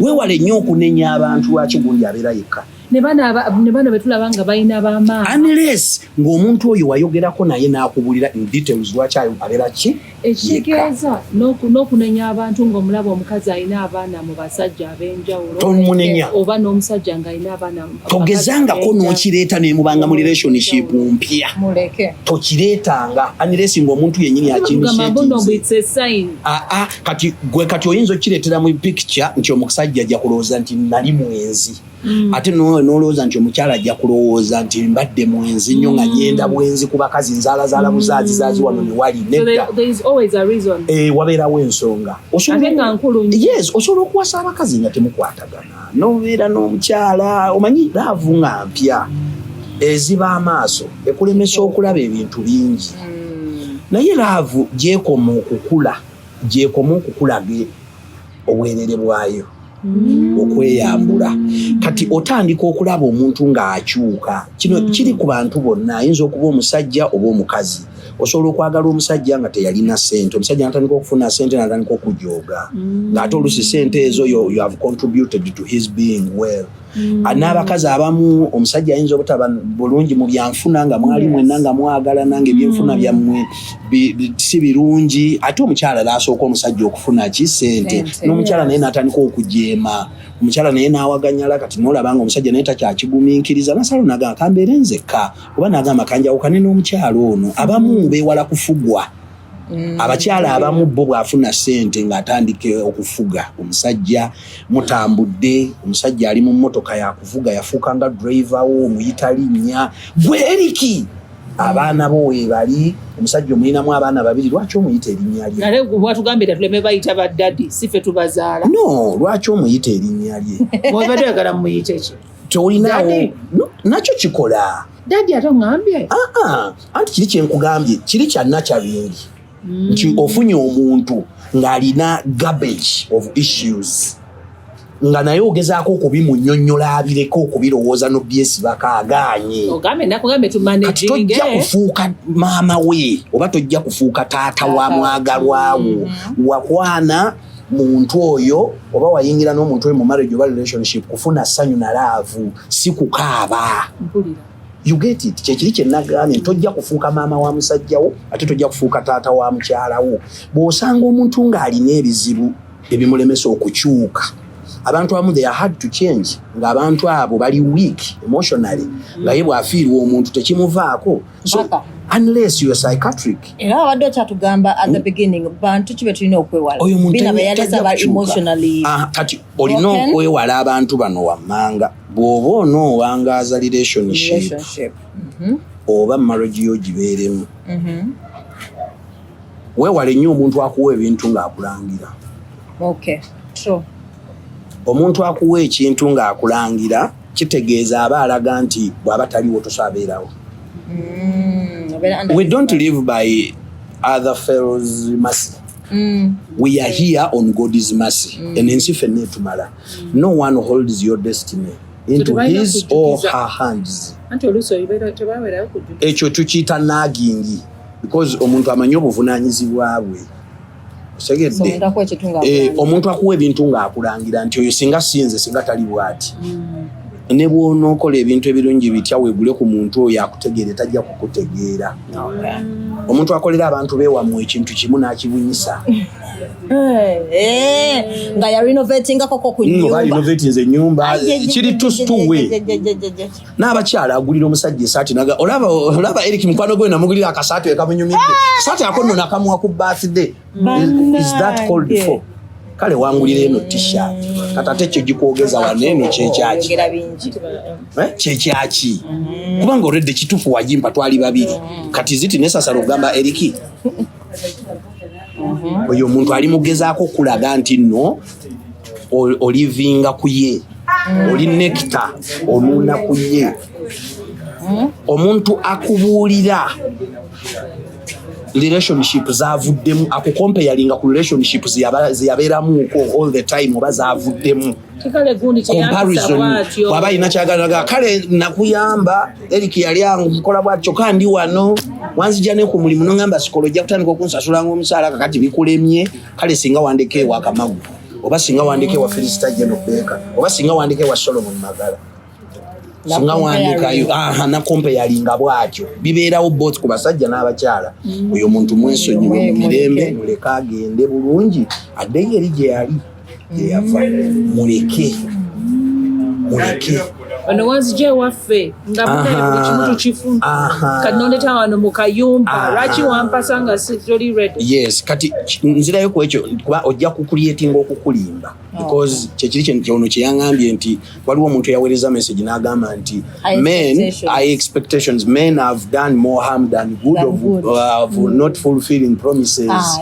B: weewale nnyo okunenya abantu lwaki gundi abeera yekka
A: ne bano betulaba nga balina bamaama
B: unless ng'omuntu oyo wayogerako naye n'akubulira in details lwaki abeera ki
A: ekitegeeza n'okunenya abantu ng'omulaba omukazi alina abaana mu basajja ab'enjawulo
B: tomunenya
A: oba n'omusajja ng'alina abaana
B: togezangako n'okireeta nemubanga mu relationship mpya tokireetanga unless ng'omuntu yennyini kati gwe kati oyinza okireetera mu picture nti omusajja ajja kulowooza nti nali mwenzi ate n'olowooza nti omukyala ajja kulowooza nti mbadde mwenzi nnyo nga nyenda bwenzi ku bakazi nzaalazaala buzaazi wano ne wali nedda wabeerawo ensonga osobola okuwasa abakazi nga temukwatagana n'obeera n'omukyala omanyi laavu nga mpya eziba amaaso ekulemesa okulaba ebintu bingi naye laavu gyekoma okukulaga obwerere bwayo okweyambula kati otandika okulaba omuntu ng'akyuka kino kiri ku bantu bonna ayinza okuba omusajja oba omukazi osobola okwagala omusajja nga teyalina ssente omusajja natandika okufuna ssente natandika okujooga ng'ate olusi ssente ezo you have contributed to his being well n'abakazi abamu omusajja ayinza obutaba bulungi mu byanfuna nga mwali mwenna nga mwagalana ng'ebyenfuna byammwe si birungi ate omukyala n'asooka omusajja okufuna ki ssente n'omukyala naye n'atandika okujeema omukyala naye n'awaganyala kati n'olaba nga omusajja naye takyakigumiikiriza nasalo n'agamba kambeere nzekka oba n'agamba kanjawukane n'omukyala ono abamu beewala kufugwa abakyala abamu bo bw'afuna ssente ng'atandike okufuga omusajja mutambudde omusajja ali mu mmotoka yakuvuga yafuuka nga driver wo omuyita linnya gwe eriki abaana bo webali omusajja omulinamu abaana babiri lwaki omuyita erinnya lye
A: nale watugambira tuleme bayita baddadi sife tubazaala
B: no lwaki omuyita erinnya lye
A: mwebadde oyagala muyite ki
B: tolinawo nakyo kikola
A: dadi ate oŋŋambye
B: anti kiri kyenkugambye kiri kyanna kyabingi nti ofunye omuntu ng'alina garbage of issues nga naye ogezaako okubimunnyonnyola abireko okubirowooza n'obyesibako agaanye kati tojja kufuuka maama we oba tojja kufuuka taata wa mwagalwawo wakwana muntu oyo oba wayingira n'omuntu oyo mu marriage oba relationship kufuna ssanyu na laavu si kukaaba you get it kyekiri kyenagambye tojja kufuuka maama wa musajjawo ate tojja kufuuka taata wa mukyalawo bw'osanga omuntu ng'alina ebizibu ebimulemesa okukyuka abantu abamu they are hard to change ng'abantu abo bali weak emotionally nga ye bw'afiirwa omuntu tekimuvaako so unless you are psychiatric
C: era abadde okyatugamba at the beginning bantu kibe tulina okwewala
B: oyo muntu
C: bina bayaleza ba emotionally
B: kati olina okwewala abantu bano wammanga bw'oba onoowangaaza relationship oba marriage yo gibeeremu weewale nnyo omuntu akuwa ebintu ng'akulangira omuntu akuwa ekintu ng'akulangira kitegeeza aba alaga nti bw'aba taliwo tosaabeerawo we don't live by other fellows mercy we are here on God's mercy enensi ffenna etumala no one holds your destiny into his or her hands ekyo tukiyita nagingi because omuntu amanyi obuvunaanyizibwa bwe osegedde omuntu akuwa ebintu ng'akulangira nti oyo singa sinze singa tali bw'ati ne bw'onookola ebintu ebirungi bitya weegule ku muntu oyo akutegeere tajja kukutegeera omuntu akolera abantu beewammwe ekintu kimu n'akibunyisa
C: nga yarenovatingako ku nnyumba
B: renovatinze ennyumba kiri tustuwe n'abakyala agulira omusajja esaati naga olaba Eric mukwano gwe namugulira akasaati ekamunyumidde saati ako nno nakamuwa ku birthday is that called for kale wangulira eno t-shirt katate kyo gikwogeza wano eno kyekyaki kyekyaki kubanga olredde kituufu wagimpa twali babiri kati ziti nesasala okugamba Eriki oyo omuntu ali mugezaako okulaga nti nno olivinga ku ye oli nekita onuuna ku ye omuntu akubuulira relationship zavuddemu akukompeyalinga ku relationship ziyabeeramuuko all the time oba zavuddemu comparison waba alina kyagalaga kale nakuyamba Eric yali ankola bwatyo kandi wano wanzija ne ku mulimu nongamba sikolo ojja kutandika okunsasula ng'omusaala kakati bikulemye kale singa wandike wa Kamagu oba singa wandike wa Felicita Jeno Beka oba singa wandike wa Solomon Magala singa wandikayo na kompeyalinga bwatyo bibeerawo both ku basajja n'abakyala oyo muntu mwesonyiwe mu mirembe muleka agende bulungi addeyo eri gye yali gye yava muleke
A: ono wanzije waffe nga buli kimu tukifu kati noleta wano mu kayumba lwaki wampasa nga toli ready
B: yes kati nzirayo ku ekyo kuba ojja kukuliyetinga okukulimba because kyekiri kyono kyeyaŋŋambye nti waliwo omuntu eyaweereza message n'agamba nti high expectations men have done more harm than good of not fulfilling promises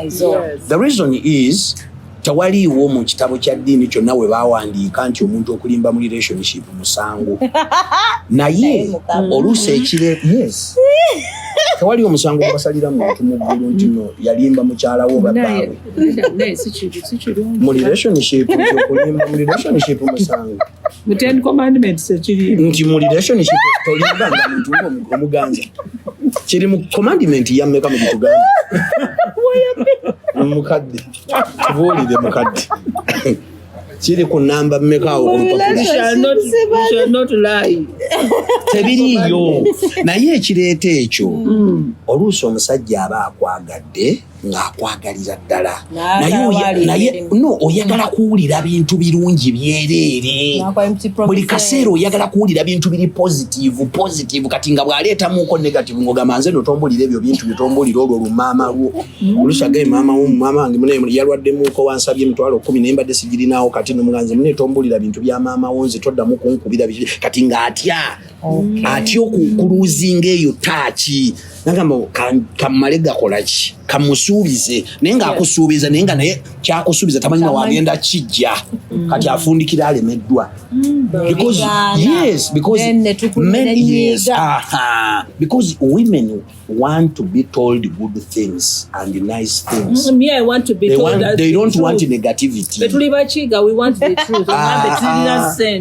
B: the reason is tawaliwo mu kitabo kya ddiini kyonna we baawandiika nti omuntu okulimba mu relationship musango naye oluusi ekire yes tewaliwo omusango gubasalira muntu mu ggulu nti no yalimba mukyalawo babaawe mu relationship okulimba mu relationship musango
A: mu 10 commandments ekiri
B: nti mu relationship tolimba nga muntu omuganza kiri mu commandment ya mmeka mu kitugamba mukadde tubuulire mukadde kiri ku namba mmekaawo ku lupapula
A: shall not lie
B: tebiriiyo naye ekireeta ekyo oluusi omusajja aba akwagadde ng'akwagalira ddala naye no oyagala kuwulira bintu birungi byereere buli kaseera oyagala kuwulira bintu biri positive kati nga bw'aleetamuuko negative ng'ogamba nze no tombulira ebyo bintu bitombulira olwo lumaama lwo oluusi agaye maama wange munaye yalwaddemuuko wansabye emitwalo 10 naye mbadde sigirinaawo kati nomuganze munaye tombulira bintu bya maama wo nze toddamu kunkubira kati ng'atya ati okukuluzinga eyo taaki nagamba kamale gakola ki kamusuubize naye nga akusuubiza naye nga naye kyakusuubiza tamanyi wagenda kijja kati afundikira alemeddwa because women want to be told good things and nice things.
A: I want to be told that
B: they don't want negativity.
A: Betuli bachiga we want the truth.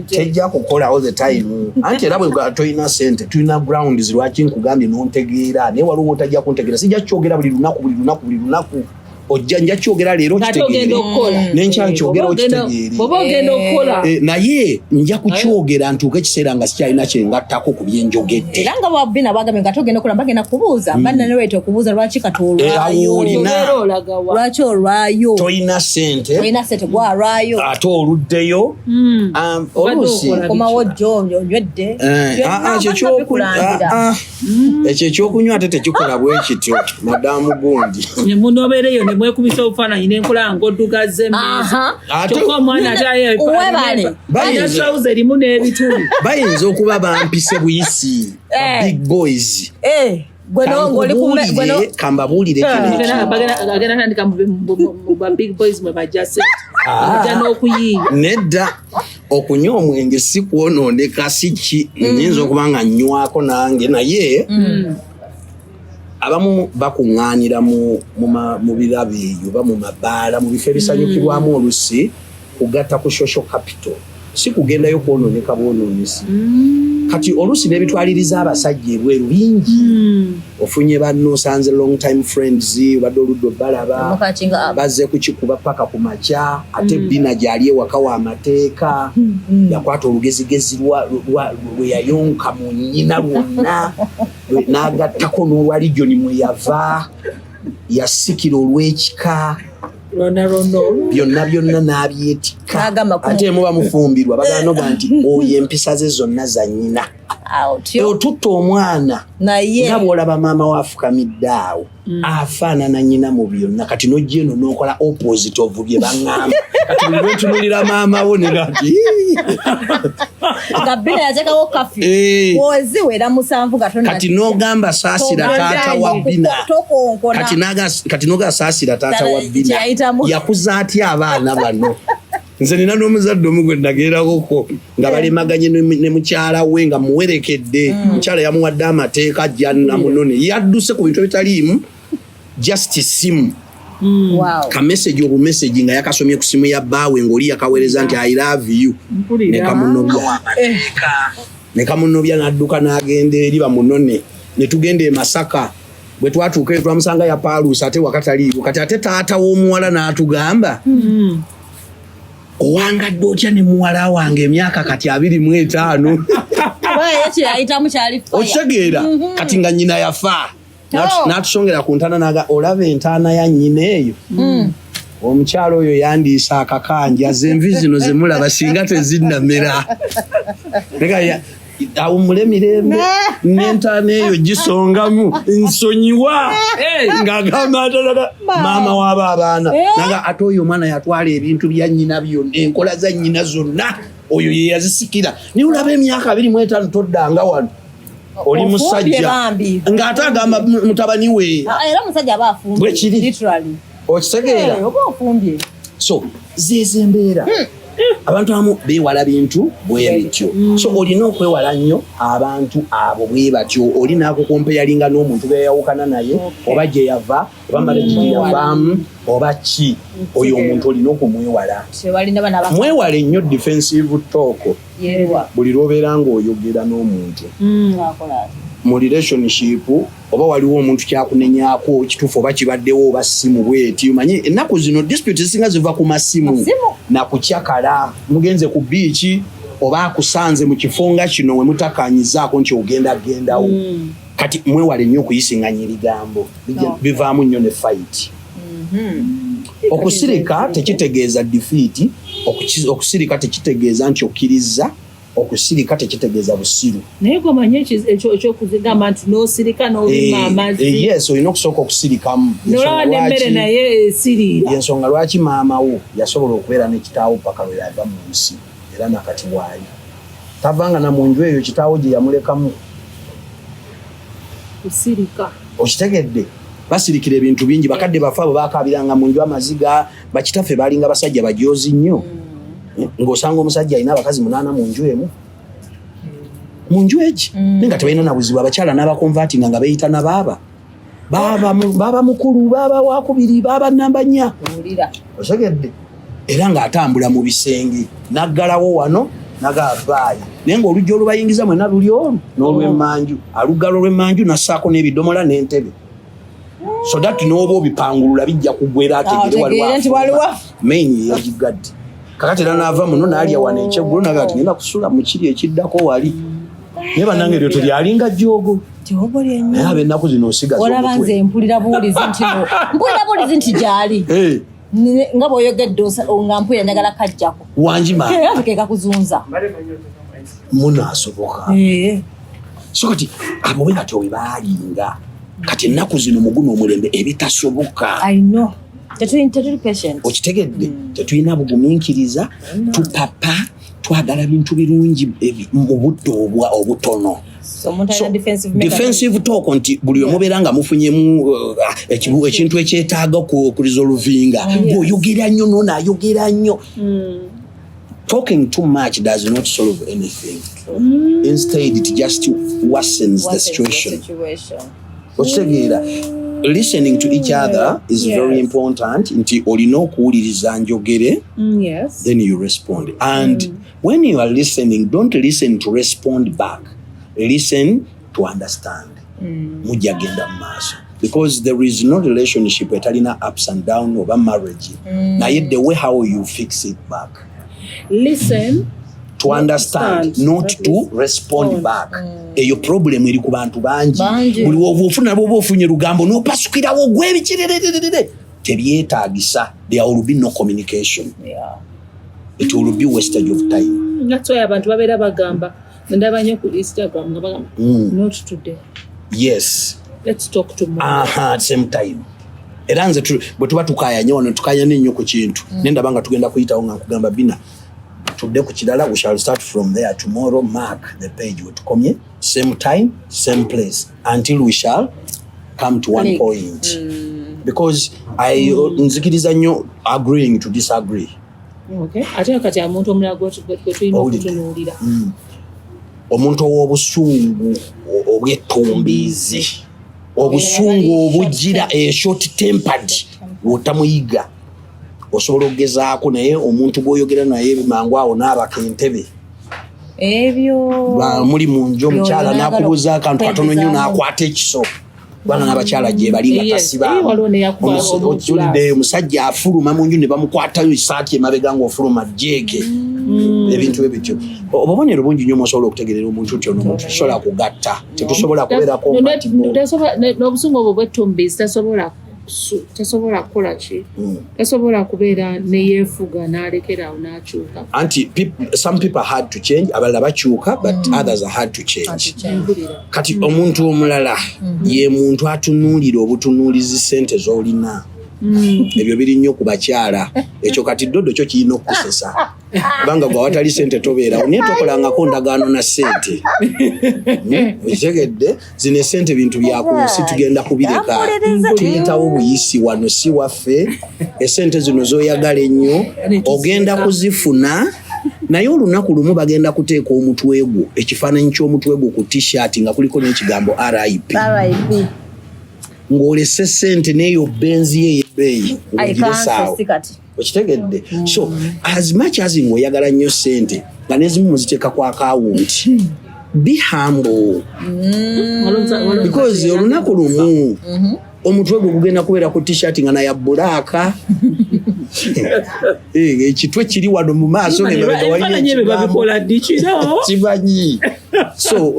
B: Tejja kukola all the time. Anti era bwe toyina sente tuyina grounds lwaki nkugambye nontegeera naye waliwo otajja kuntegeera sijja kyogera buli lunaku ojja nja kyogera leero kitegeere n'enkya kyogera okitegeere
A: bw'oba ogenda okukola
B: naye nja kukyogera ntuuka ekiseera nga sikyalina kyengattako ku byenjogedde
C: era nga bwabbina bagambye nga togenda okukola bagenda kubuuza banna ne lwete okubuuza lwaki katolwayo lwaki olwayo
B: toyina sente
C: gwalwayo
B: ate oluddeyo oluusi
C: komawo jjo onywedde
B: ekyo ekyokunywa ate tekikola bwe kityo madamu gundi
A: munobeereyo ne mwekubisa obufaananyi n'enkola ng'oddugaze emmeeza kyokka omwana atayasawuza erimu n'ebituli
B: bayinza okuba bampise buyisi big boys kambabuulire
A: agenda tandika mu big boys mwe bajja sente ajja n'okuyiiya
B: nedda okunywa omwenge si kwonooneka si ki nyinza okuba nga nywako nange naye abamu bakuŋŋaanira mu birabe eyo ba mu mabaala mu bifo ebisanyukirwamu olusi kugatta ku social capital si kugendayo kwonooneka bwonoonesi kati olusi n'ebitwaliriza abasajja ebweru bingi ofunye banno osanze long time friends obadde oludde balaba bazze kukikuba paka ku makya ate bina gyali ewaka w'amateeka yakwata olugezigezi lwe yayonka mu nnyina lwonna n'agattako n'olwalijoni mwe yava yasikira olw'ekika byonna n'abyetikka ate muba mufumbirwa baganoga nti oyo empisa ze zonna za nnyina otutta omwana nga bw'olaba maama waafukamidde awo afaanana nnyina mu byonna kati n'ojja eno n'okola opposite of bye baŋŋamba kati buli lwentunulira maama wo negati kati n'ogamba saasira taata wa bina kati n'ogamba saasira taata wa bina yakuza atya abaana bano nze nina n'omuzadde omu gwe nageerakoko nga balemaganye ne mukyala we nga muwerekedde mukyala yamuwadde amateeka ajja namunone yadduse ku bintu ebitaliimu just simu kamesegi obumesegi nga yakasomye ku simu ya bbaawe ng'oli yakaweereza nti I love you nekamunobya n'adduka n'agenda eri bamunone ne tugenda e Masaka bwe twatuuka eyo twamusanga yapaaluusa ate wakataliiwo kati ate taata w'omuwala n'atugamba owangadde otya ne muwala wange emyaka kati 25 okitegeera kati nga nnyina yafa n'atusongera ku ntaana naga olaba entaana ya nnyina eyo omukyalo oyo yandiisa akakanja zenvi zino zemulaba singa tezinnamera awumule mirembe n'entaana eyo gisongamu nsonyiwa ng'agamba maama w'aba abaana naga ate oyo omwana yatwala ebintu bya nnyina byonna enkola za nnyina zonna oyo ye yazisikira naye olaba emyaka 25 toddanga wano oli musajja ng'ate agamba mutabani we
C: era musajja aba afumbye
B: bwekiri okitegeera so zezo embeera abantu abamu beewala bintu bwe bityo so olina okwewala nnyo abantu abo bwe batyo oli n'akukompeyalinga n'omuntu beyawukana naye oba gye yava oba maregi gye yavaamu oba ki oyo omuntu olina okumwewala mwewale nnyo defensive talk buli lwobeera ng'oyogera n'omuntu mu relationship oba waliwo omuntu kyakunenyako kituufu oba kibaddewo oba simu bweti omanyi ennaku zino dispute zisinga ziva ku masimu nakukyakala mugenze ku biiki oba akusanze mu kifunga kino we mutakanyizaako nti ogendagendawo kati mwewale nnyo okuyisinganya ebigambo bivaamu nnyo ne fight okusirika tekitegeeza defeat okusirika tekitegeeza nti okkiriza okusirika tekitegeeza busiru
A: naye gomanye ekyokugamba nti n'osirika n'olima amazzi
B: yes olina okusooka okusirikamu
A: nolaba n'emmere naye esiriira
B: yensonga lwaki maama wo yasobola okubeera n'ekitaawo paka lwe yava mu nsi era nakati bwali tavanga na munju eyo kitaawo gye yamulekamu
A: kusirika
B: okitegedde basirikira ebintu bingi bakadde bafa abo bakabiranga munju amaziga bakitaffe balinga basajja bajozi nnyo ng'osanga omusajja alina abakazi 8 munju emu munju egi nenga tebalina na buzibu abakyala n'abakonvatinga nga beeyita na baba mukulu baba wakubiri baba namba 4 otegedde era ng'atambula mu bisenge naggalawo wano nagavaayi naye ng'olujja olubayingiza mwena luli olwo n'olw'emmanju alugalo lw'emmanju nassaako n'ebidomola n'entebe so that n'oba obipangulula bijja kuggwera ategere waliwo main yagigadde kakati era n'ava muno n'alya wano ekyeggulo naga ati ngenda kusula mu kiri ekiddako wali naye bannange eryo teryalinga jjoogo naye ab'ennaku zino osigaza
C: olaba nze mpulira buwulizi nti gyali nga bw'oyogedde nga mpulira njagala kajjako
B: wanjima
C: ke kakuzunza
B: munaasoboka so kati abo bwe batyo bwe baalinga kati ennaku zino muguno omulembe ebitasoboka okitegedde tetulina bugumiikiriza tupapa twagala bintu birungi mu budde obutono defensive talk nti buli omubeera nga mufunyemu ekintu ekyetaaga ku resolvinga ng'oyogera nnyo n'onaayogera nnyo talking too much does not solve anything instead it just worsens the situation okitegeera listening to each other is very important nti olina okuwuliriza njogere then you respond and when you are listening don't listen to respond back listen to understand mujja genda mu maaso because there is no relationship etalina ups and down oba marriage naye the way how you fix it back
A: listen
B: to understand not to respond back eyo problem eri ku bantu bangi buli wofuna bwoba ofunye lugambo n'opasukirawo gwebikirererere tebyetaagisa there will be no communication it will be wastage of time
A: that's why abantu babeera bagamba ndaba nnyo ku Instagram nga bagamba not today
B: yes
A: let's talk tomorrow
B: at same time era nze bwe tuba tukayanya wano tukayanya nnyo ku kintu nendaba nga tugenda kuyitawo nga nkugamba bina tudde ku kirala we shall start from there tomorrow mark the page wetukomye same time same place until we shall come to one point because I nzikiriza nnyo agreeing to disagree
A: ate kati omuntu omulala gwe tulina okutunuulira
B: omuntu ow'obusungu obw'ettumbiizi obusungu obugira short tempered wotamuyiga osobola okugezaako naye omuntu gw'oyogera naye mangu awo n'abaka entebe
C: ebyo
B: muli mu nju omukyala n'akubuuza akantu katono nnyo n'akwata ekiso bana n'abakyala gye bali nga kasiba okitulidde omusajja afuluma mu nju ne bamukwatayo esaati emabega ng'ofuluma jeeke ebintu ebityo obubonero bungi nnyo mwosobola okutegerera omuntu nti ono muntu tusobola kugatta tetusobola kubeerako
A: n'obusungu obwo bw'ettumbiizi tasobola kukola ki tasobola kubeera neyeefuga n'alekeraawo n'akyuka
B: anti some people had to change abalala bakyuka but others are hard to change kati omuntu omulala ye muntu atunuulira obutunuulizi ssente z'olina ebyo biri nnyo ku bakyala ekyo kati ddodo kyo kirina okukusesa kubanga gwe awatali ssente tobeerawo naye tokolangako ndagaano na ssente okitegedde zino essente bintu bya ku nsi tugenda kubireka tuyitawo buyisi wano si waffe essente zino z'oyagala ennyo ogenda kuzifuna naye olunaku lumu bagenda kuteeka omutwe gwo ekifaananyi ky'omutwe gwo ku t-shirt nga kuliko n'ekigambo RIP ng'olese ssente n'eyo benzi ye y'ebbeeyi ng'ogiresaawo okitegedde so as much as ng'oyagala nnyo ssente nga n'ezimu muziteeka ku akawunti be humble because olunaku lumu omutwe gwe gugenda kubeera ku t-shirt nga naya bbulaaka ekitwe kiri wano mu maaso kibanyi so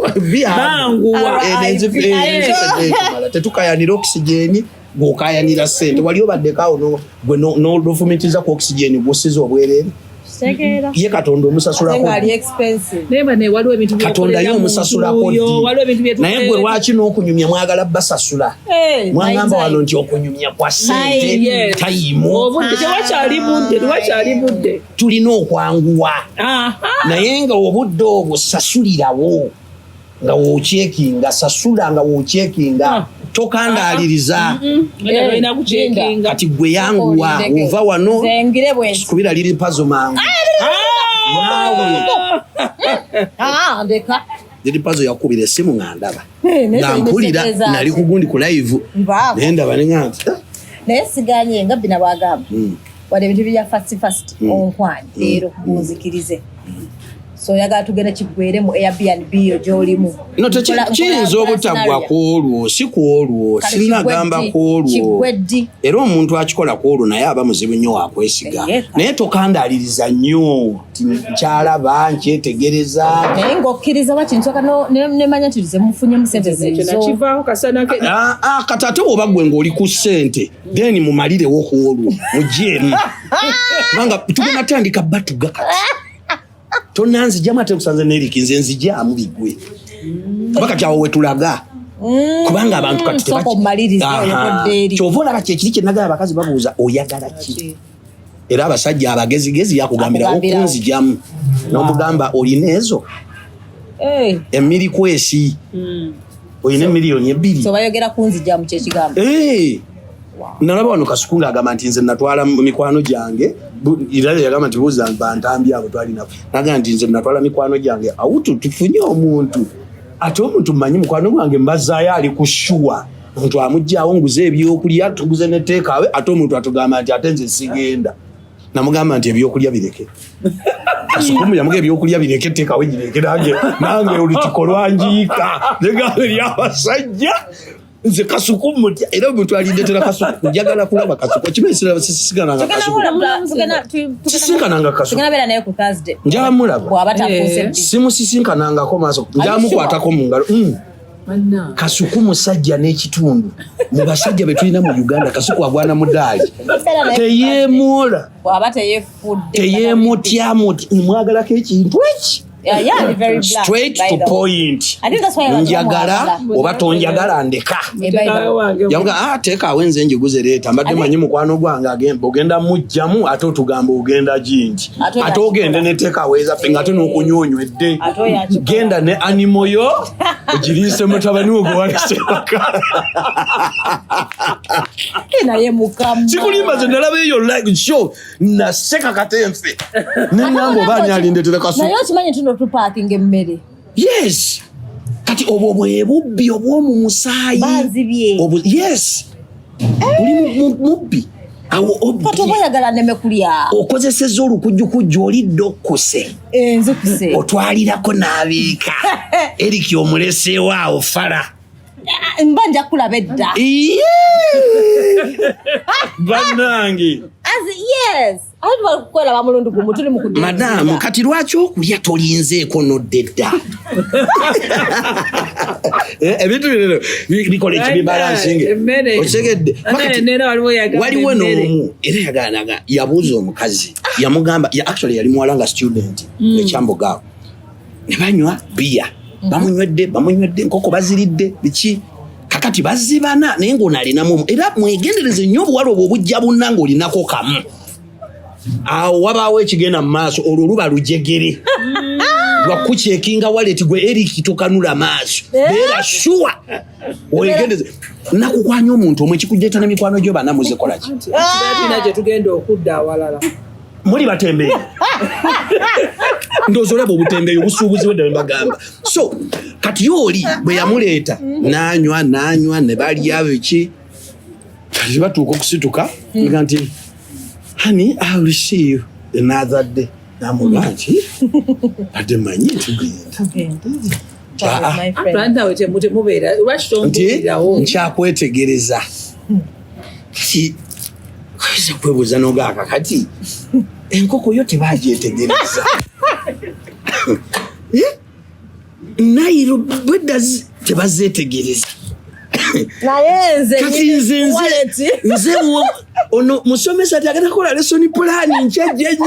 B: tetukayanira okisigeni gwokayanira ssente wali obaddekaawo gwe n'ofumitiza ku okisigeni gwosiza obwereere ye katonda omusasulako katonda ye omusasulako naye gwe lwaki n'okunyumya mwagala basasula mwagamba wano nti okunyumya kwa ssente tayimu tulina okwanguwa naye nga obudde obwo sasulirawo nga wokyekinga sasula nga wokyekinga tokandaliriza kati gwe yanguwa ova wano kubira liri pazo mangu liri pazo yakubira essimu nga ndaba nga mpulira nali kugundi ku live naye ndaba nenganti
C: naye siganye nga bina bagamba wade ebintu bya fast onkwani leero muzikirize so yaga tugenda kigwere mu Airbnb yo jolimu
B: no kiyinza obutagwa kwolwo si kwolwo sinagamba kwolwo era omuntu akikola kwolwo naye aba muzibu nnyo wakwesiga naye tokandaliriza nnyo kyalaba nkyetegereza
C: naye ng'okkiriza bakinsoka nemanya tulize mufunye mu ssente zezo
B: kati ate oba gwe ng'oli ku ssente then mumalirewo kwolwo mugyemu kubanga tugenda tandika batuga kati tonanzijjamu ate kusanze neriki nze nzijjamu bigwe bakati awo wetulaga kubanga abantu kati kyova olaba kyekiri kyenagala abakazi babuuza oyagala ki era abasajja abagezigezi yakugambirawo kunzijjamu nomugamba olina ezo emirikwesi olina emiliyoni
C: 2
B: nalaba wano kasukulu agamba nti nze natwala mikwano gyange irale yagamba nti buuza bantambi abo twalina nagamba nti nze natwala mikwano gyange awutu tufunye omuntu ate omuntu mmanyi mukwano gwange mbazaayo ali kushuwa omuntu amugjawo nguze ebyokulya tuguze ne takeaway ate omuntu atugamba nti ate nze sigenda namugamba nti ebyokulya bireke kasukumu yamuga ebyokulya bireke takeaway gireke nange olutiko lwanjiika negamba eryabasajja nze kasukumu era omuntu alindetera kasuku njagala kulaba kasuku kimesera sisigananga kasuku sisigananga kasuku njamulaba simusisinkanangako maaso njamukwatako mu ngalo kasuku musajja n'ekitundu mu basajja be tulina mu Uganda kasuku agwana mu ddaali teyeemola teyeemutyamu mwagalako ekintu eki straight to point njagala oba tonjagala ndeka yamuga takeaway nze njiguze leeta mbadde manyi mukwano gwange ogenda mujjamu ate otugamba ogenda ginti ate ogende ne takeaway ezaffe nga ate n'okunyonywedde genda ne animo yo ogiriise mutabani wo gwe walese waka sikulimba ze nalaba eyo like show naseka katemfe neŋŋamba oba ani alindetera kasuku
C: tuparking emmere
B: yes kati obwo bwebubbi obw'omu musaayi yes buli mubbi awo
C: kati oba oyagala nneme kulya
B: okozesezza olukujjukujju olidde okkuse
C: nzikuse
B: otwalirako n'abeeka eriki omuleseewo awo fala
C: mba nja kulaba edda
B: bannange
C: yes
B: madamu kati lwaki okulya tolinzeeko nodde dda ebintu bino bikola ekibibalansinge osegedde waliwo n'omu era yaganaga yabuuza omukazi yamugamba actually yali muwala nga student ekyambogawo ne banywa biya bamunywedde nkoko baziridde biki kakati bazibana naye ng'onalinamu era mwegendereze nnyo obuwala obwo obujja bunna ng'olinako kamu awo wabaawo ekigenda mu maaso olwo luba lujegere lwakucekinga waleti gwe eriki tokanula maaso beera shuwa wegendeze nakukwanya omuntu omwe ekikujjeta ne mikwano gyo banamuze kola ki
A: gye tugenda okudda awalala
B: muli batembeeyi ndowooza olaba obutembeeyi obusuubuzi bwe mbagamba so kati yooli bwe yamuleeta nanywa ne balya biki kati batuuka okusituka nga nti honey, I will see you another day. Namulanchi. Ade manyi tugenda.
A: Planta wete mubera.
B: Nkyakwetegereza. Kati kweza kwebuuza n'ogaaka kati enkoko yo tebagyetegereza. Nairo bwedda tebazeetegereza.
C: Naye nze
B: ono musomesa atagenda kola lesson plan nchaje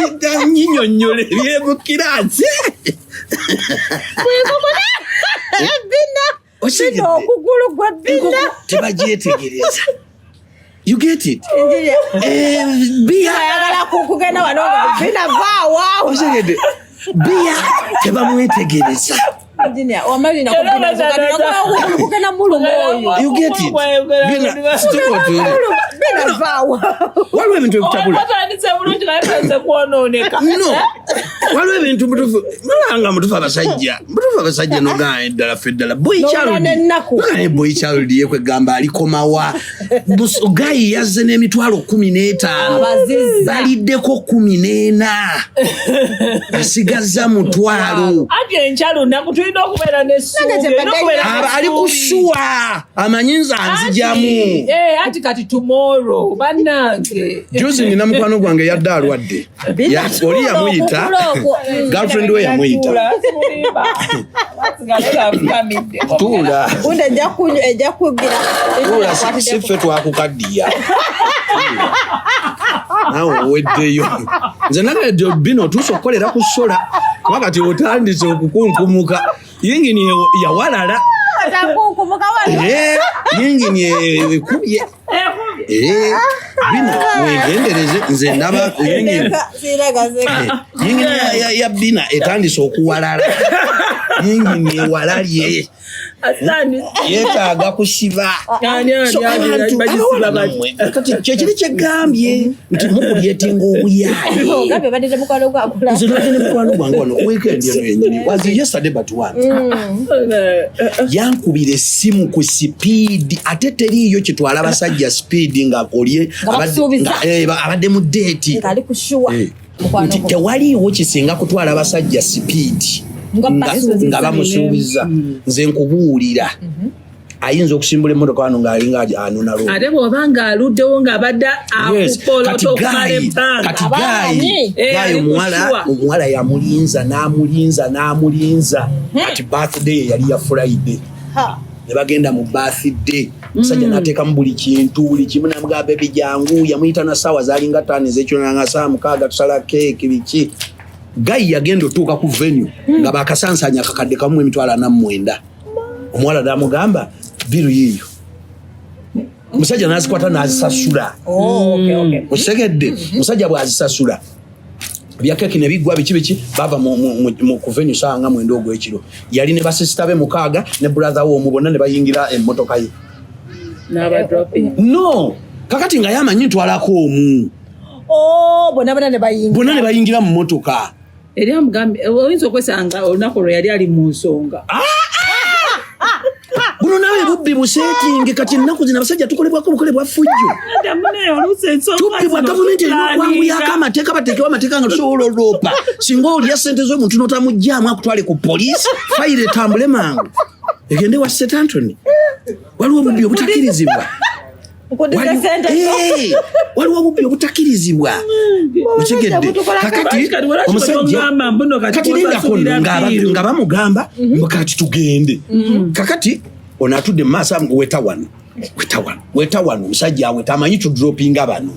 B: nyinyonyole byebo kiranze
C: Bina okugulu gwa bina
B: tebagyetegereza. You get it? Bia
C: ayagala kugenda wano bina vaawa
B: osegede bia tebamwetegereza. You get it? Waliwo ebintu ebitabula. No. Waliwo ebintu mutufu. Mulanga mutufu abasajja. Mutufu abasajja nogaanye ddala feddala. Boy child yekwegamba alikomawa. Gayi yazze n'emitwalo 15. Baliddeko 14. Asigazza mutwalo. Ali kushuwa amanyinza anzijamu
A: ati kati tomorrow bannange
B: juzi nina mukwano gwange yadde alwadde oli yamuyita girlfriend we yamuyita tuula siffe twakukaddiya nawe oweddeyo nze nagadde bino otuusa okukolera ku sola wakati otandise okukunkumuka yingini yawalala yingini ekubye bina wegendereze nze ndaba yingini ya bina etandise okuwalala yingini ewalalye yetaaga kusiba kyekiri kyegambye nti mukulyetenga obuyaayi nze nagene mukwano gwange wano weekend eno yenyini was yesterday but one yankubira essimu ku sipiidi ate teriiyo kitwala abasajja sipiidi nga olye abadde mu deeti nti tewaliiwo kisinga kutwala abasajja sipiidi nga bamusuubiza nze nkubuulira ayinza okusimbula emmotoka wano ng'alinga anona lwo
A: ate bw'obanga aluddewo ng'abadde akupolota okumala ebbanga
B: kati gayi omuwala yamulinza ati birthday yali ya Friday ne bagenda mu birthday musajja n'ateekamu buli kintu buli kimu namugamba bebi jangu yamuyita na ssaawa zaalinga 5 ez'ekyo nanga saa 6 tusala keeki biki gayi yagenda otuuka ku venue nga bakasansanya akakadde kamu emitwalo 49 omuwala n'amugamba biru yiyo musajja n'azikwata n'azisasula osegedde musajja bw'azisasula bya keeki ne biggwa biki bava mu ku venue saa nga 9 ogw'ekiro yali ne basisita be 6 ne brother we omu bonna ne bayingira emmotoka ye no kakati nga yamanyi ntwalako omu
C: bonna ne
B: bayingira mu mmotoka
A: eri amugambe oyinza okwesanga olunaku lwe yali ali mu nsonga
B: buno nawe bubbi buseetinge kati ennaku zino abasajja tukolebwako bukolebwa fujjo tubbibwa gavumenti erina okwanguyako amateeka bateekewo amateeka nga tusobola oloopa singa olya ssente z'omuntu n'otamugyamu akutwale ku poliisi fayire etambule mangu egende wa St. Anthony waliwo obubbi obutakirizibwa waliwo obubbi obutakirizibwa okigedde kakati omusajja kati lindako nga bamugamba kati tugende kakati ono atudde mu maaso weta wano omusajja aweta amanyi tudropinga bano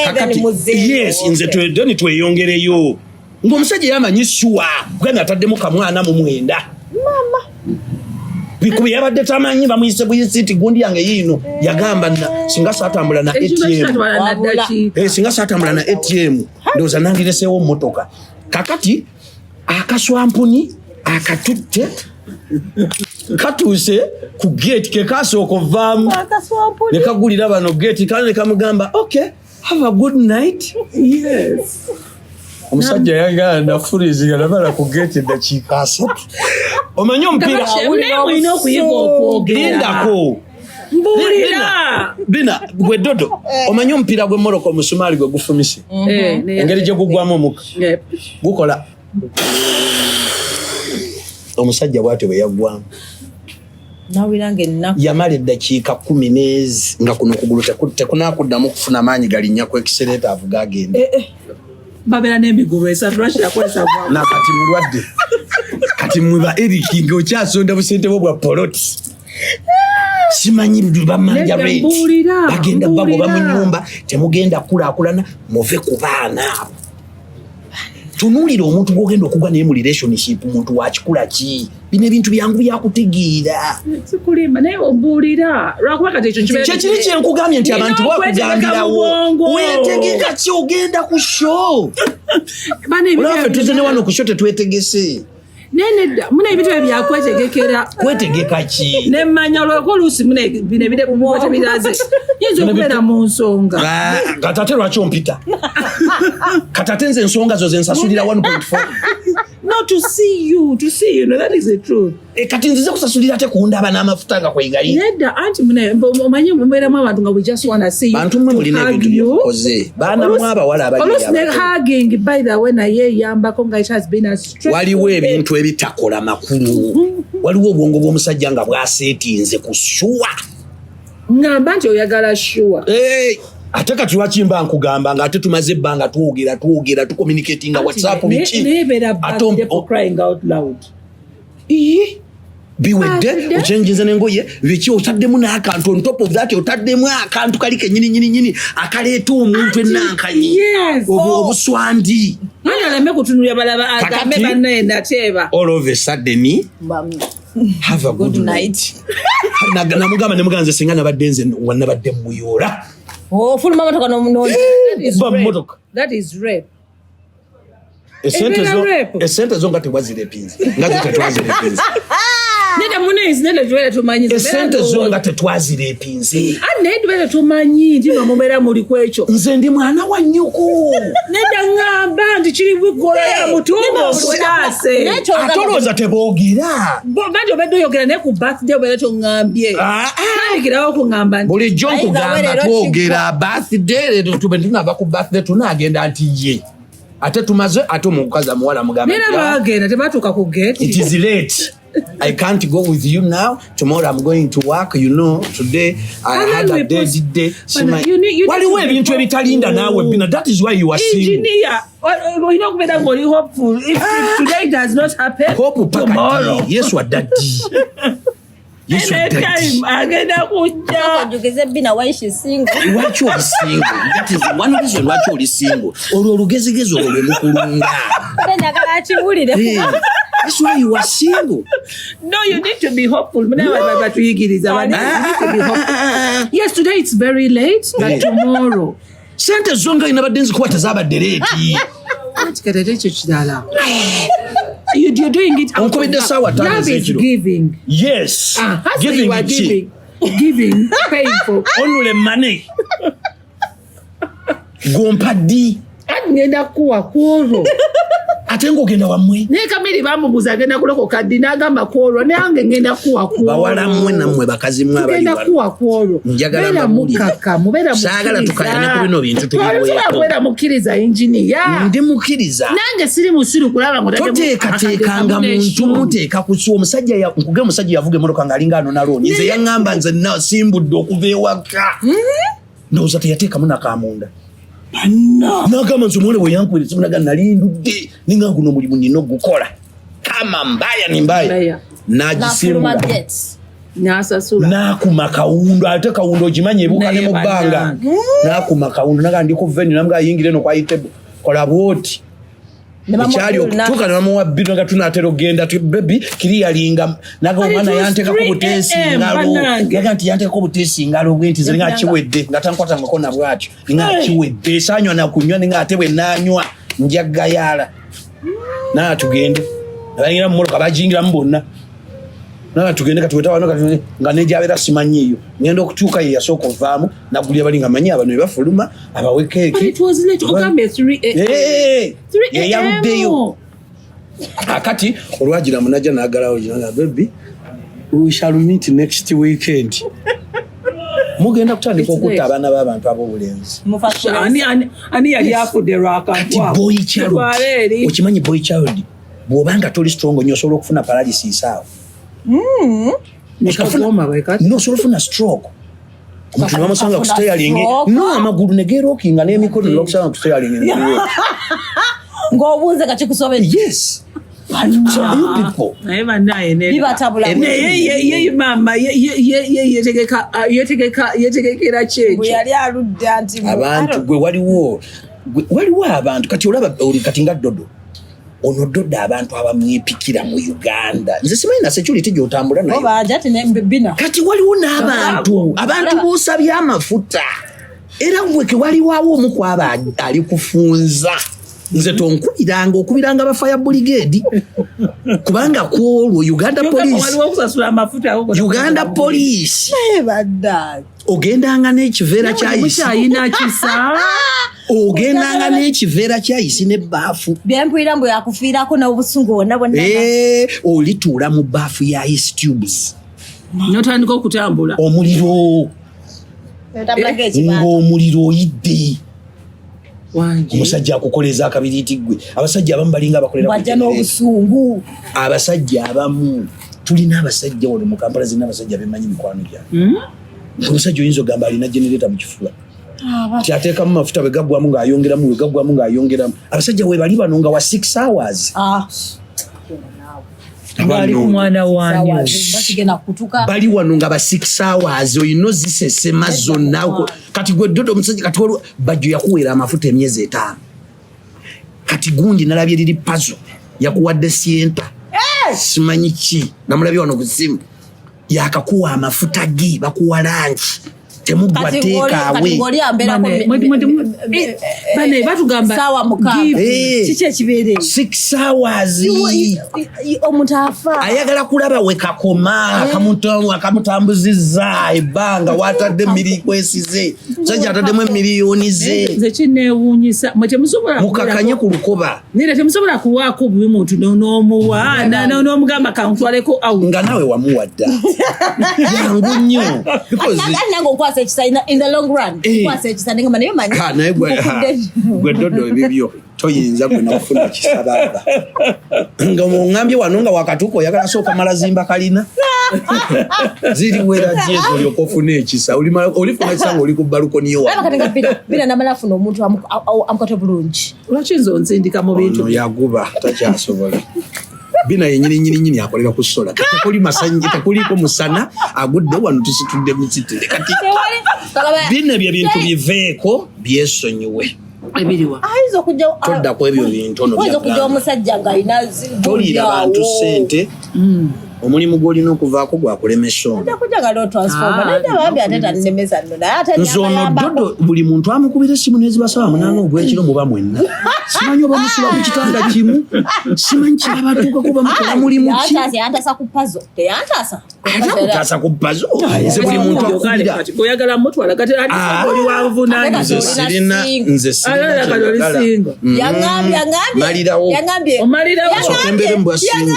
B: kakati yes nze twedeni tweyongereyo ng'omusajja yamanyi shuwa gwe ataddemu kamwana mu 9 bikubi yabadde tamanyi bamuyise buyisiti gundi yange yino yagamba singa satambula na ATM singa satambula na ATM ndoza nangiresewo motoka kakati akaswampuni akatutte katuse ku gate ke kasoko vamu ne kagulira bano gate kale kamugamba okay have a good night yes omusajja yanga na furizi galabala ku gate dakika 3 omanyo mpira
A: ino okuyiga okwogera
B: bina gwe dodo omanyo mpira gwe Morocco musumali gwe gufumise engeri gye gugwamu omuka gukola omusajja bwate bwe yagwamu yamala eddakiika 10 nga kuno okugulu tekunakuddamu kufuna maanyi galinnya ku ekisereta avuga agenda
A: babera n'emigulu esatu lwakira kwesa bwa
B: nakati mulwadde kati mwiba Eric ng'okyasonda busente bwo bwa poloti simanyi bamanja rent bagenda bago bamunyumba temugenda kula muve ku baana abo tunulira omuntu gwogenda okugwa naye mu relationship muntu wakikula ki bino ebintu byangu byakutegeera
A: sikulimba naye obuulira lwakuba kati ekyo
B: kyekiri kyenkugambye nti abantu bakugambirawo wetegeka ki ogenda ku show olaffe tuze ne wano ku show tetwetegese
A: nenedda muna ebintu byakwetegekera
B: kwetegeka ki
A: nemmanya lwako oluusi muna bino ebirebubuwate biraze yinza okubeera mu nsonga
B: katate lwaki ompita katate nze ensonga zo zensasulira 1.4
A: no to see you no that is the truth
B: kati nzize kusasulira te kundaba n'amafuta nga kwegali
A: nedda anti muna omanye mubeeramu abantu nga we just wanna see you
B: bantu mmwe mulina ebintu byokoze baana mu abawala
A: oluusi ne hugging by the way naye yambako nga it has been a stress
B: waliwo ebintu ebitakola makulu waliwo obwongo bw'omusajja nga bwaseetinze ku shuwa
A: ngamba nti oyagala shuwa
B: ate kati lwakimba nkugamba nga ate tumaze ebbanga twogera tucommunicatinga whatsapp biki biwedde okyenjeza n'engoye biki otaddemu n'akantu on top of that otaddemu akantu kali kenyini akaleeta omuntu ennankanyi obuswandi
A: aleme kutunulya balaba agambe bannaye nateeba
B: all of a sudden have a good night namugamba nemuganze singa nabadde nze wanabadde muyoola
C: fuluma motoka n'omunonyi
A: that is rape
B: esente zo nga tewazirepinze nga zo tetwazirepinze
A: neda munezi neda tuwele tumanyi
B: esente zo nga tetwazirepinze
A: naye tuwele tumanyi nti nomubeera muli kwekyo
B: nze ndi mwana wa nnyoko
A: neda ngamba nti kiri buggola ya mutumba obutase
B: ate olowooza teboogera
A: bandi obedde oyogera naye ku birthday obeera tongambye tandikirawo okungamba nti
B: bulijjo nkugamba twogera birthday leero tube tunava ku birthday tunaagenda nti ye ate tumaze ate omukazi amuwala mugamba
A: nera baagenda tebatuuka ku gate
B: it is late I can't go with you now. Tomorrow I'm going to work. You know, today I had a dirty day. Waliwo ebintu ebitalinda naawe bina. That is why you are single.
A: Engineer, you know, better be hopeful. If today does not happen,
B: hope tomorrow. Yes, what daddy. Yes, what daddy.
A: Agenda kuja.
C: Jugeze bina why she single.
B: Why you are single? That is one reason why you are single. Olugezigezi olwo lukulunga.
C: Njagala kiwulire.
B: That's why you are single.
A: No, you need to be hopeful. You need to be hopeful. Yes, today it's very late, but tomorrow.
B: Sente zonga inabadde nzikukwata zabadde leeti.
A: You're doing it out
B: of
A: love is giving.
B: Yes.
A: Giving is giving, paying for.
B: Onule money. Gompadi.
A: Ngenda kuwa kworo.
B: Ate ngogenda wamwe.
A: Ne kamiri bamubuza agenda kuloko kadi n'agamba kworo nange ngenda kuwa kworo.
B: Bawala mmwe nammwe bakazi mmwe abali
A: wano. Ngenda kuwa kworo.
B: Njagala
A: mukaka, mubeera mukiriza.
B: Saagala tukayane ku bino bintu tubiweeko.
A: Mubeera mukiriza engineer.
B: Ndi mukiriza.
A: Nange siri musiru kulaba ngo
B: toteekateekanga muntu muteeka ku kiwa omusajja nkugamba omusajja yavuga emmotoka ng'alinga ano nalooni. Nze yaŋŋamba nze nasimbudde okuva ewaka. Ndowooza teyateekamu nakamunda. Nagamba nti omwana bwe yankwera esimu naga nalindudde ninga guno omulimu nina ogukola kama mbaya ni mbaya nagisimbula nakuma kawundo ate kawundo ogimanyi ebuuka ne mu bbanga nakuma kawundo naga ndi ku venue namuga yingire no kwa itebo kola bwoti ekyali okutuuka ne bamuwa bbiri naga tunaatera okgenda bebi kiriyalinga naga omwana yanteekako buteesi ngalo naga nti yanteekako buteesi ngalo gwe nti ze nga kiwedde nga tankwatangako na bwatyo nga kiwedde esanywa nakunywa nga ate bwe nanywa njagayala naga tugende abayingira mu mmotoka bagingiramu bonna naga tugende katuweta wano nga nejabeera simanyi eyo ngenda okutuuka ye yasooka ovaamu nagulya bali nga manyi abano ebafuluma abawe keeki yeyaluddeyo akati olwagira munaja nagalawo ginaga baby we shall meet next weekend mugenda kutandika okutta abaana b'abantu ab'obulenzi
A: ani yali afudde lwakati
B: boy child okimanyi boy child bw'obanga toli strong nnyo osobola okufuna paralysis awo nosobola ofuna stroke omuntu nebamusanga ku steering no amagulu negeerookinga n'emikono nebakusanga ku steering
C: ng'obuuze kakikusobedde
B: yes So you people.
C: Bibatabula.
A: Ye mama yetegekera cheche.
C: Buyali aludda anti
B: Abantu gwe waliwo abantu kati olaba oli kati nga Dodo. Ono Dodo abantu abamwepikira mu Uganda. Nze simanyi na security gyotambula nayo.
C: Oba ajati ne bina.
B: Kati waliwo n'abantu boosabye amafuta. Era gwe waliwo omu kwaba ali kufunza. Nze tonkubiranga okubiranga ba fire brigade kubanga kwolwo Uganda police
C: Badda.
B: ogendanga n'ekiveera kyayisi ogendanga n'ekiveera kyayisi ne baafu
C: Byempwira mbu yakufiirako n'obusungu wonna bonna.
B: olituula mu baafu ya ice tubes
A: Notandika okutambula.
B: omuliro ng'omuliro oyidde omusajja akukoleza akabiriiti gwe abasajja abamu balinga abakolera
C: wajja n'obusungu.
B: abasajja abamu tulina abasajja wano mu Kampala zina abasajja bemanyi mikwano gyange omusajja oyinza ogamba alina generator mu kifuba kyateekamu mafuta bwe gaggwamu ng'ayongeramu abasajja we bali bano nga wa 6 hours
A: Bali ku mwana wanyu.
C: Basigena kutuka.
B: bali wano nga ba 6 hours oyino zisesema zonna kati gwe Dodo omusajja kati bajjo yakuweera amafuta emyezi 5 kati gundi nalabye liri puzzle yakuwadde sienta simanyi ki namulabye wano ku simu yakakuwa amafuta ge bakuwa lunch temugwa teeka awe
A: bane batugamba
C: sawa mukamba kiki ekibeere
B: 6 hours
C: omuntu afa
B: ayagala kulaba we kakoma akamutambuzizza ebbanga watadde milikwesize sajja ataddemu miliyoni ze
A: nze kinewuunyisa mwe temusobola
B: mukakanye ku lukoba
A: nera temusobola kuwaako obubi muntu n'omuwa n'omugamba kankutwaleko awo
B: nga nawe wamuwadda yangu nnyo
C: in the long run kwasa ekisa nga naye manyi
B: naye gwe Dodo ebibyo toyinza gwe nafuna kisababa nga ngambye wano nga wakatuuka oyagala sooka malazimba kalina ziriwera jezo lyokofuna ekisa olifuna ekisa nga oli ku balukoni yo
C: bina namala funa omuntu amukate bulungi
A: lwaki nze onzindika mu bintu
B: yaguba takyasobola bina yenyini akolera ku sola tekuli masanyalaze tekuliko musana agudde wano tusitudde muzitire kati bina bye bintu biveeko byesonyiwe
A: ebiriwa
C: aizo kujja
B: todda ku ebyo bintu ono
C: aizo kujja omusajja nga ina
B: tolira abantu sente omulimu gw'olina okuvaako gwakulemesa ono
C: kujja lo transformer nende bambi ateta nemeza nno naye ate
B: nzono Dodo buli muntu amukubira essimu n'ezibasaba munaana ogw'ekiro muba mwenna simanyi oba musula ku kitanda kimu simanyi kyabatuuka kuba mukola mulimu ki
C: yantasa ku pazo teyantasa
B: atakutaasa ku pazo nze buli muntu akubira
A: oyagala mutwala kati oli wanvunani
B: nze sirina malirawo
A: omalirawo
B: sokembere mbwasinga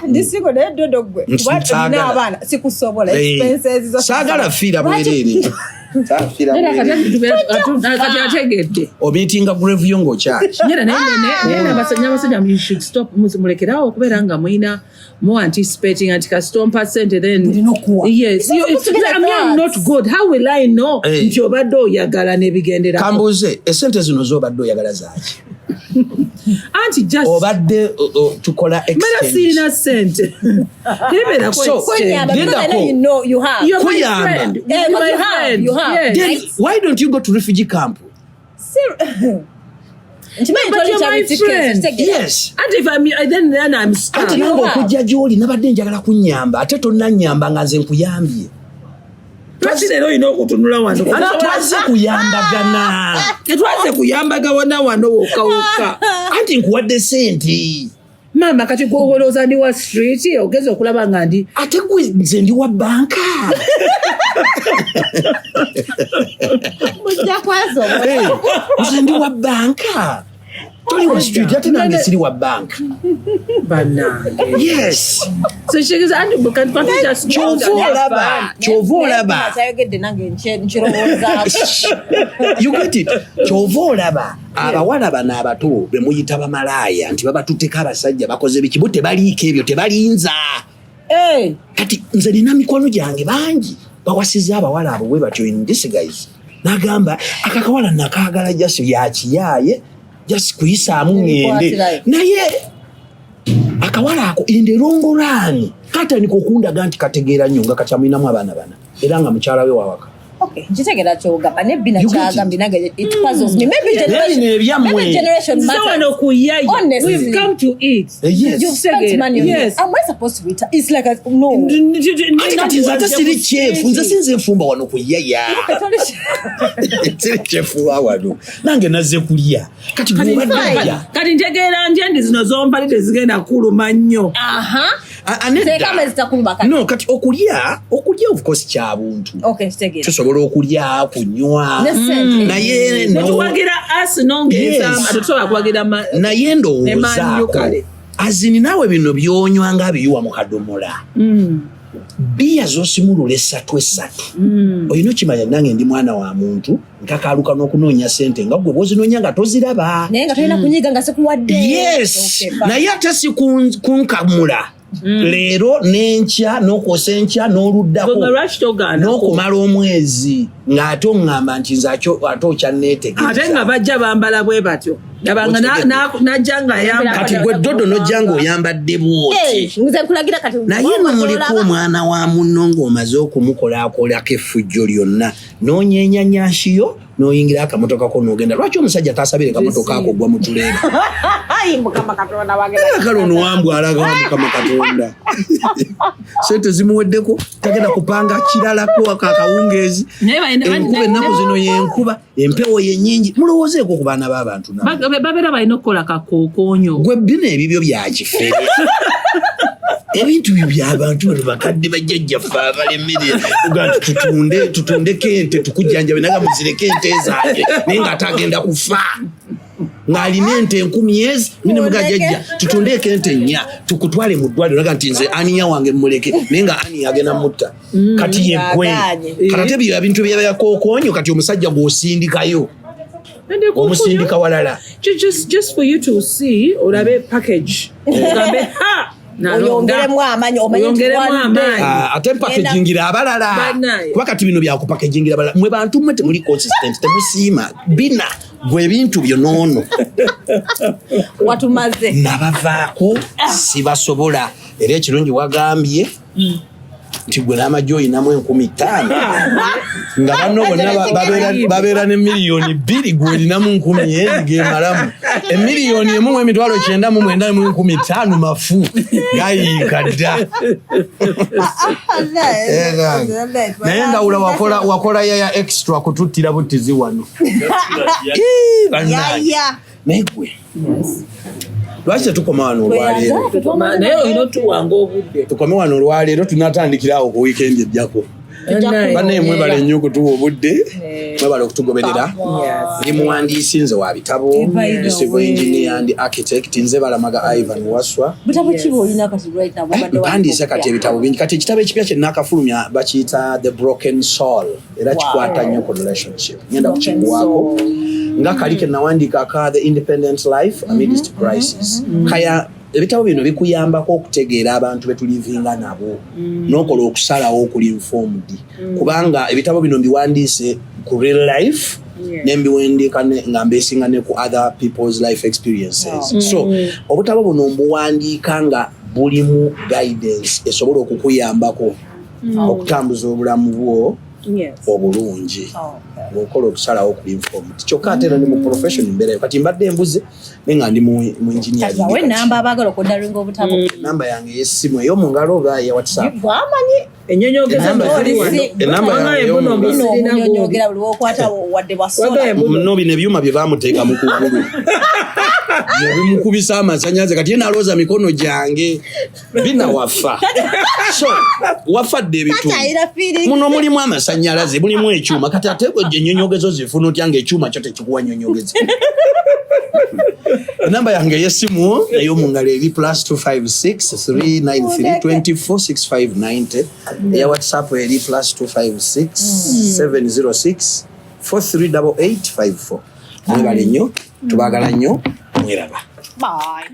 C: ndisingo naye Dodo gwe kuba abaana sikusobola expenses zo
B: saagala fiira bwerere
A: kati ategedde
B: obitinga grevyo ng'okyaki
A: n'abasajja you should stop mulekerawo okubeera nga mulina more anticipating anti kastompa sente then yes I'm not good how will I know nti obadde oyagala n'ebigendera
B: kambuuze esente zino z'obadde oyagala zaaki
A: anti just
B: obadde tukola
A: mera siina sente
B: then why don't you go to refugee camp? Yes.
A: And if then I'm stuck.
B: Ati nange okujja gy'oli nabadde njagala kunnyamba ate tonnannyamba nga nze nkuyambye.
A: Lwaki leero olina okutunula wano?
B: Twaze kuyambagana.
A: Tetwaze kuyambagana wano wokka.
B: Anti nkuwadde sente.
A: Mama kati gwolowooza ndi wa street ogeze okulaba nga ndi
B: ate gwe nze ndi wa banka. Nze ndi wa banka. Toli wa street ate nange siri wa banka.
A: Bannange.
B: Yes.
A: So she goes and you can just
B: kyova olaba. You get it? Kyova olaba. Abawala bano abato be muyita bamalaaya nti babatuteko abasajja bakoze biki bo tebaliiko ebyo tebalinza. Kati nze nina mikono gyange bangi bawasiza abawala abo bwe batyo in this guys. Nagamba akakawala nakaagala just yakiyaaye just kuyisaamu ngende naye akawala ako in the long run katandika okundaga nti kategeera nnyo nga kakyamulinamu abaana bana era nga mukyala we wawaka.
C: Okay, nkitegera kyogamba nebbina kyagambye nange it puzzles me. Maybe generation matters. Honestly,
A: we've come to eat.
B: Yes.
C: You've spent money on it. Am I supposed to return? It's like no.
B: Kati nze siri chef, nze sinze nfumba wano kuyaya. Siri chef wano. Nange nazze kulya. Kati bw'obadde
A: kati ntegeera nti zino zompalite zigenda kuluma nnyo.
B: No, kati okulya of course kya buntu.
C: Okay, ntegeera.
B: Tusobola okulya, kunywa. Naye
A: tuwagira us nongeza atusobola kuwagira
B: naye ndowoozaako azini naawe bino byonywa nga biyuwa mu kadomola. Bia zosimulula esatu olina okimanya nange ndi mwana wa muntu nkakaaluka n'okunoonya sente nga gwe bw'ozinoonya nga toziraba
C: naye nga tolina kunyiga nga sikuwadde.
B: Yes, naye ate si kunkamula leero n'enkya n'okwosa enkya n'oluddako n'okumala omwezi ng'ate oŋŋamba nti nze ate okyanneetegereza
A: ate nga bajja bambala bwe batyo yabanga najja nga ayambala
B: kati gwe Dodo nojja ng'oyambadde bwoti naye nomuliko omwana wa munno ng'omaze okumukolaakolako effujjo lyonna n'onyenyanyanshiyo n'oyingira akamotoka ko n'ogenda. Lwaki omusajja taasabire kamotoka ako gwa mutuleera kale ono wambwalaga wa Mukama Katonda sente zimuweddeko tagenda kupanga kiralako akawungeezi enkuba ennaku zino yenkuba empewo yennyingi mulowoozeeko ku baana b'abantu
A: babeera balina okukola kakookoonyo
B: gwe bino ebibyo byakifere ebintu by'abantu bano bakadde bajjajjaffe abalemere uganti tutunde kente tukujjanjabe naga muzireke ente zange naye ng'ate agenda kufa ng'alina ente 10,000 nine mugajjajja tutunde kente 4 tukutwale mu ddwaliro naga nti nze aniya wange muleke naye nga ani agenda mutta kati yeggwe kati byo ebintu by'akookoonyo kati omusajja gw'osindikayo omusindika walala
A: just for you to see olabe package ogambe
C: oyongeremu amaanyi
B: ate mpakegingira abalala kuba kati bino byakupakegingira abalala mwe bantu mwe temuli consistent temusiima bina gwe ebintu byo noono
C: watumaze
B: nabavaako sibasobola era ekirungi wagambye nti gwe n'amagye oyinamu 15,000 nga banno bonna babeera ne miliyoni 2 gwe olinamu 10,000 gemalamu emiliyoni 1,999,1500 mafu gayiika dda naye nga wula wakola yaya extra kututtira buttizi wano naye gwe lwaki tetukoma wano olwaleero
A: naye olina otuwanga obudde
B: tukome wano olwaleero tunatandikirawo ku wiikendi ejjako bannaye mwebale nnyo okutuwa obudde mwebale okutugoberera ndi muwandiisi nze wa bitabo civil engineer and architect nze Balamaga Ivan Waswa mpandiise kati ebitabo bingi kati ekitabo ekipya kye nakafulumya bakiyita The Broken Soul era kikwata nnyo ku relationship ngenda kukiguwaako nga kali ke nawandiika ka The Independent Life Amidst Crisis kaya ebitabo bino bikuyambako okutegeera abantu betulivinga nabo n'okola okusalawo okuli informed kubanga ebitabo bino mbiwandiise ku real life nembiwandiika nga mbeesinga ne ku other people's life experiences so obutabo buno mbuwandiika nga bulimu guidance esobola okukuyambako okutambuza obulamu bwo obulungi bw'okola okusalawo okuli informed kyokka ate era ndi mu profession mbeerayo kati mbadde embuze naye nga ndi mu engineering
C: namba abaagala okudalinga obutabo
B: namba yange ey'essimu ey'omu ngalo oba eya WhatsApp
C: bwamanyi
A: ennyonyogeza
C: ennyonyogera buli wokwata wadde bwasola
B: no bino ebyuma bye baamuteeka mu kugulu bimukubisa amasanyaze kati ye nalooza mikono gyange binawafa so wafadde ebitu muno mulimu amasanyalaze mulimu ekyuma kati ate ennyonyogezo zifuna otya nga ekyuma kyo tekikuwa nnyonyogeza namba yange y'essimu ey'omungalo eri +256 393 24 6590 eya WhatsApp eri +256 706 438854 mwebale nnyo tubaagala nnyo mweraba.
C: Bye.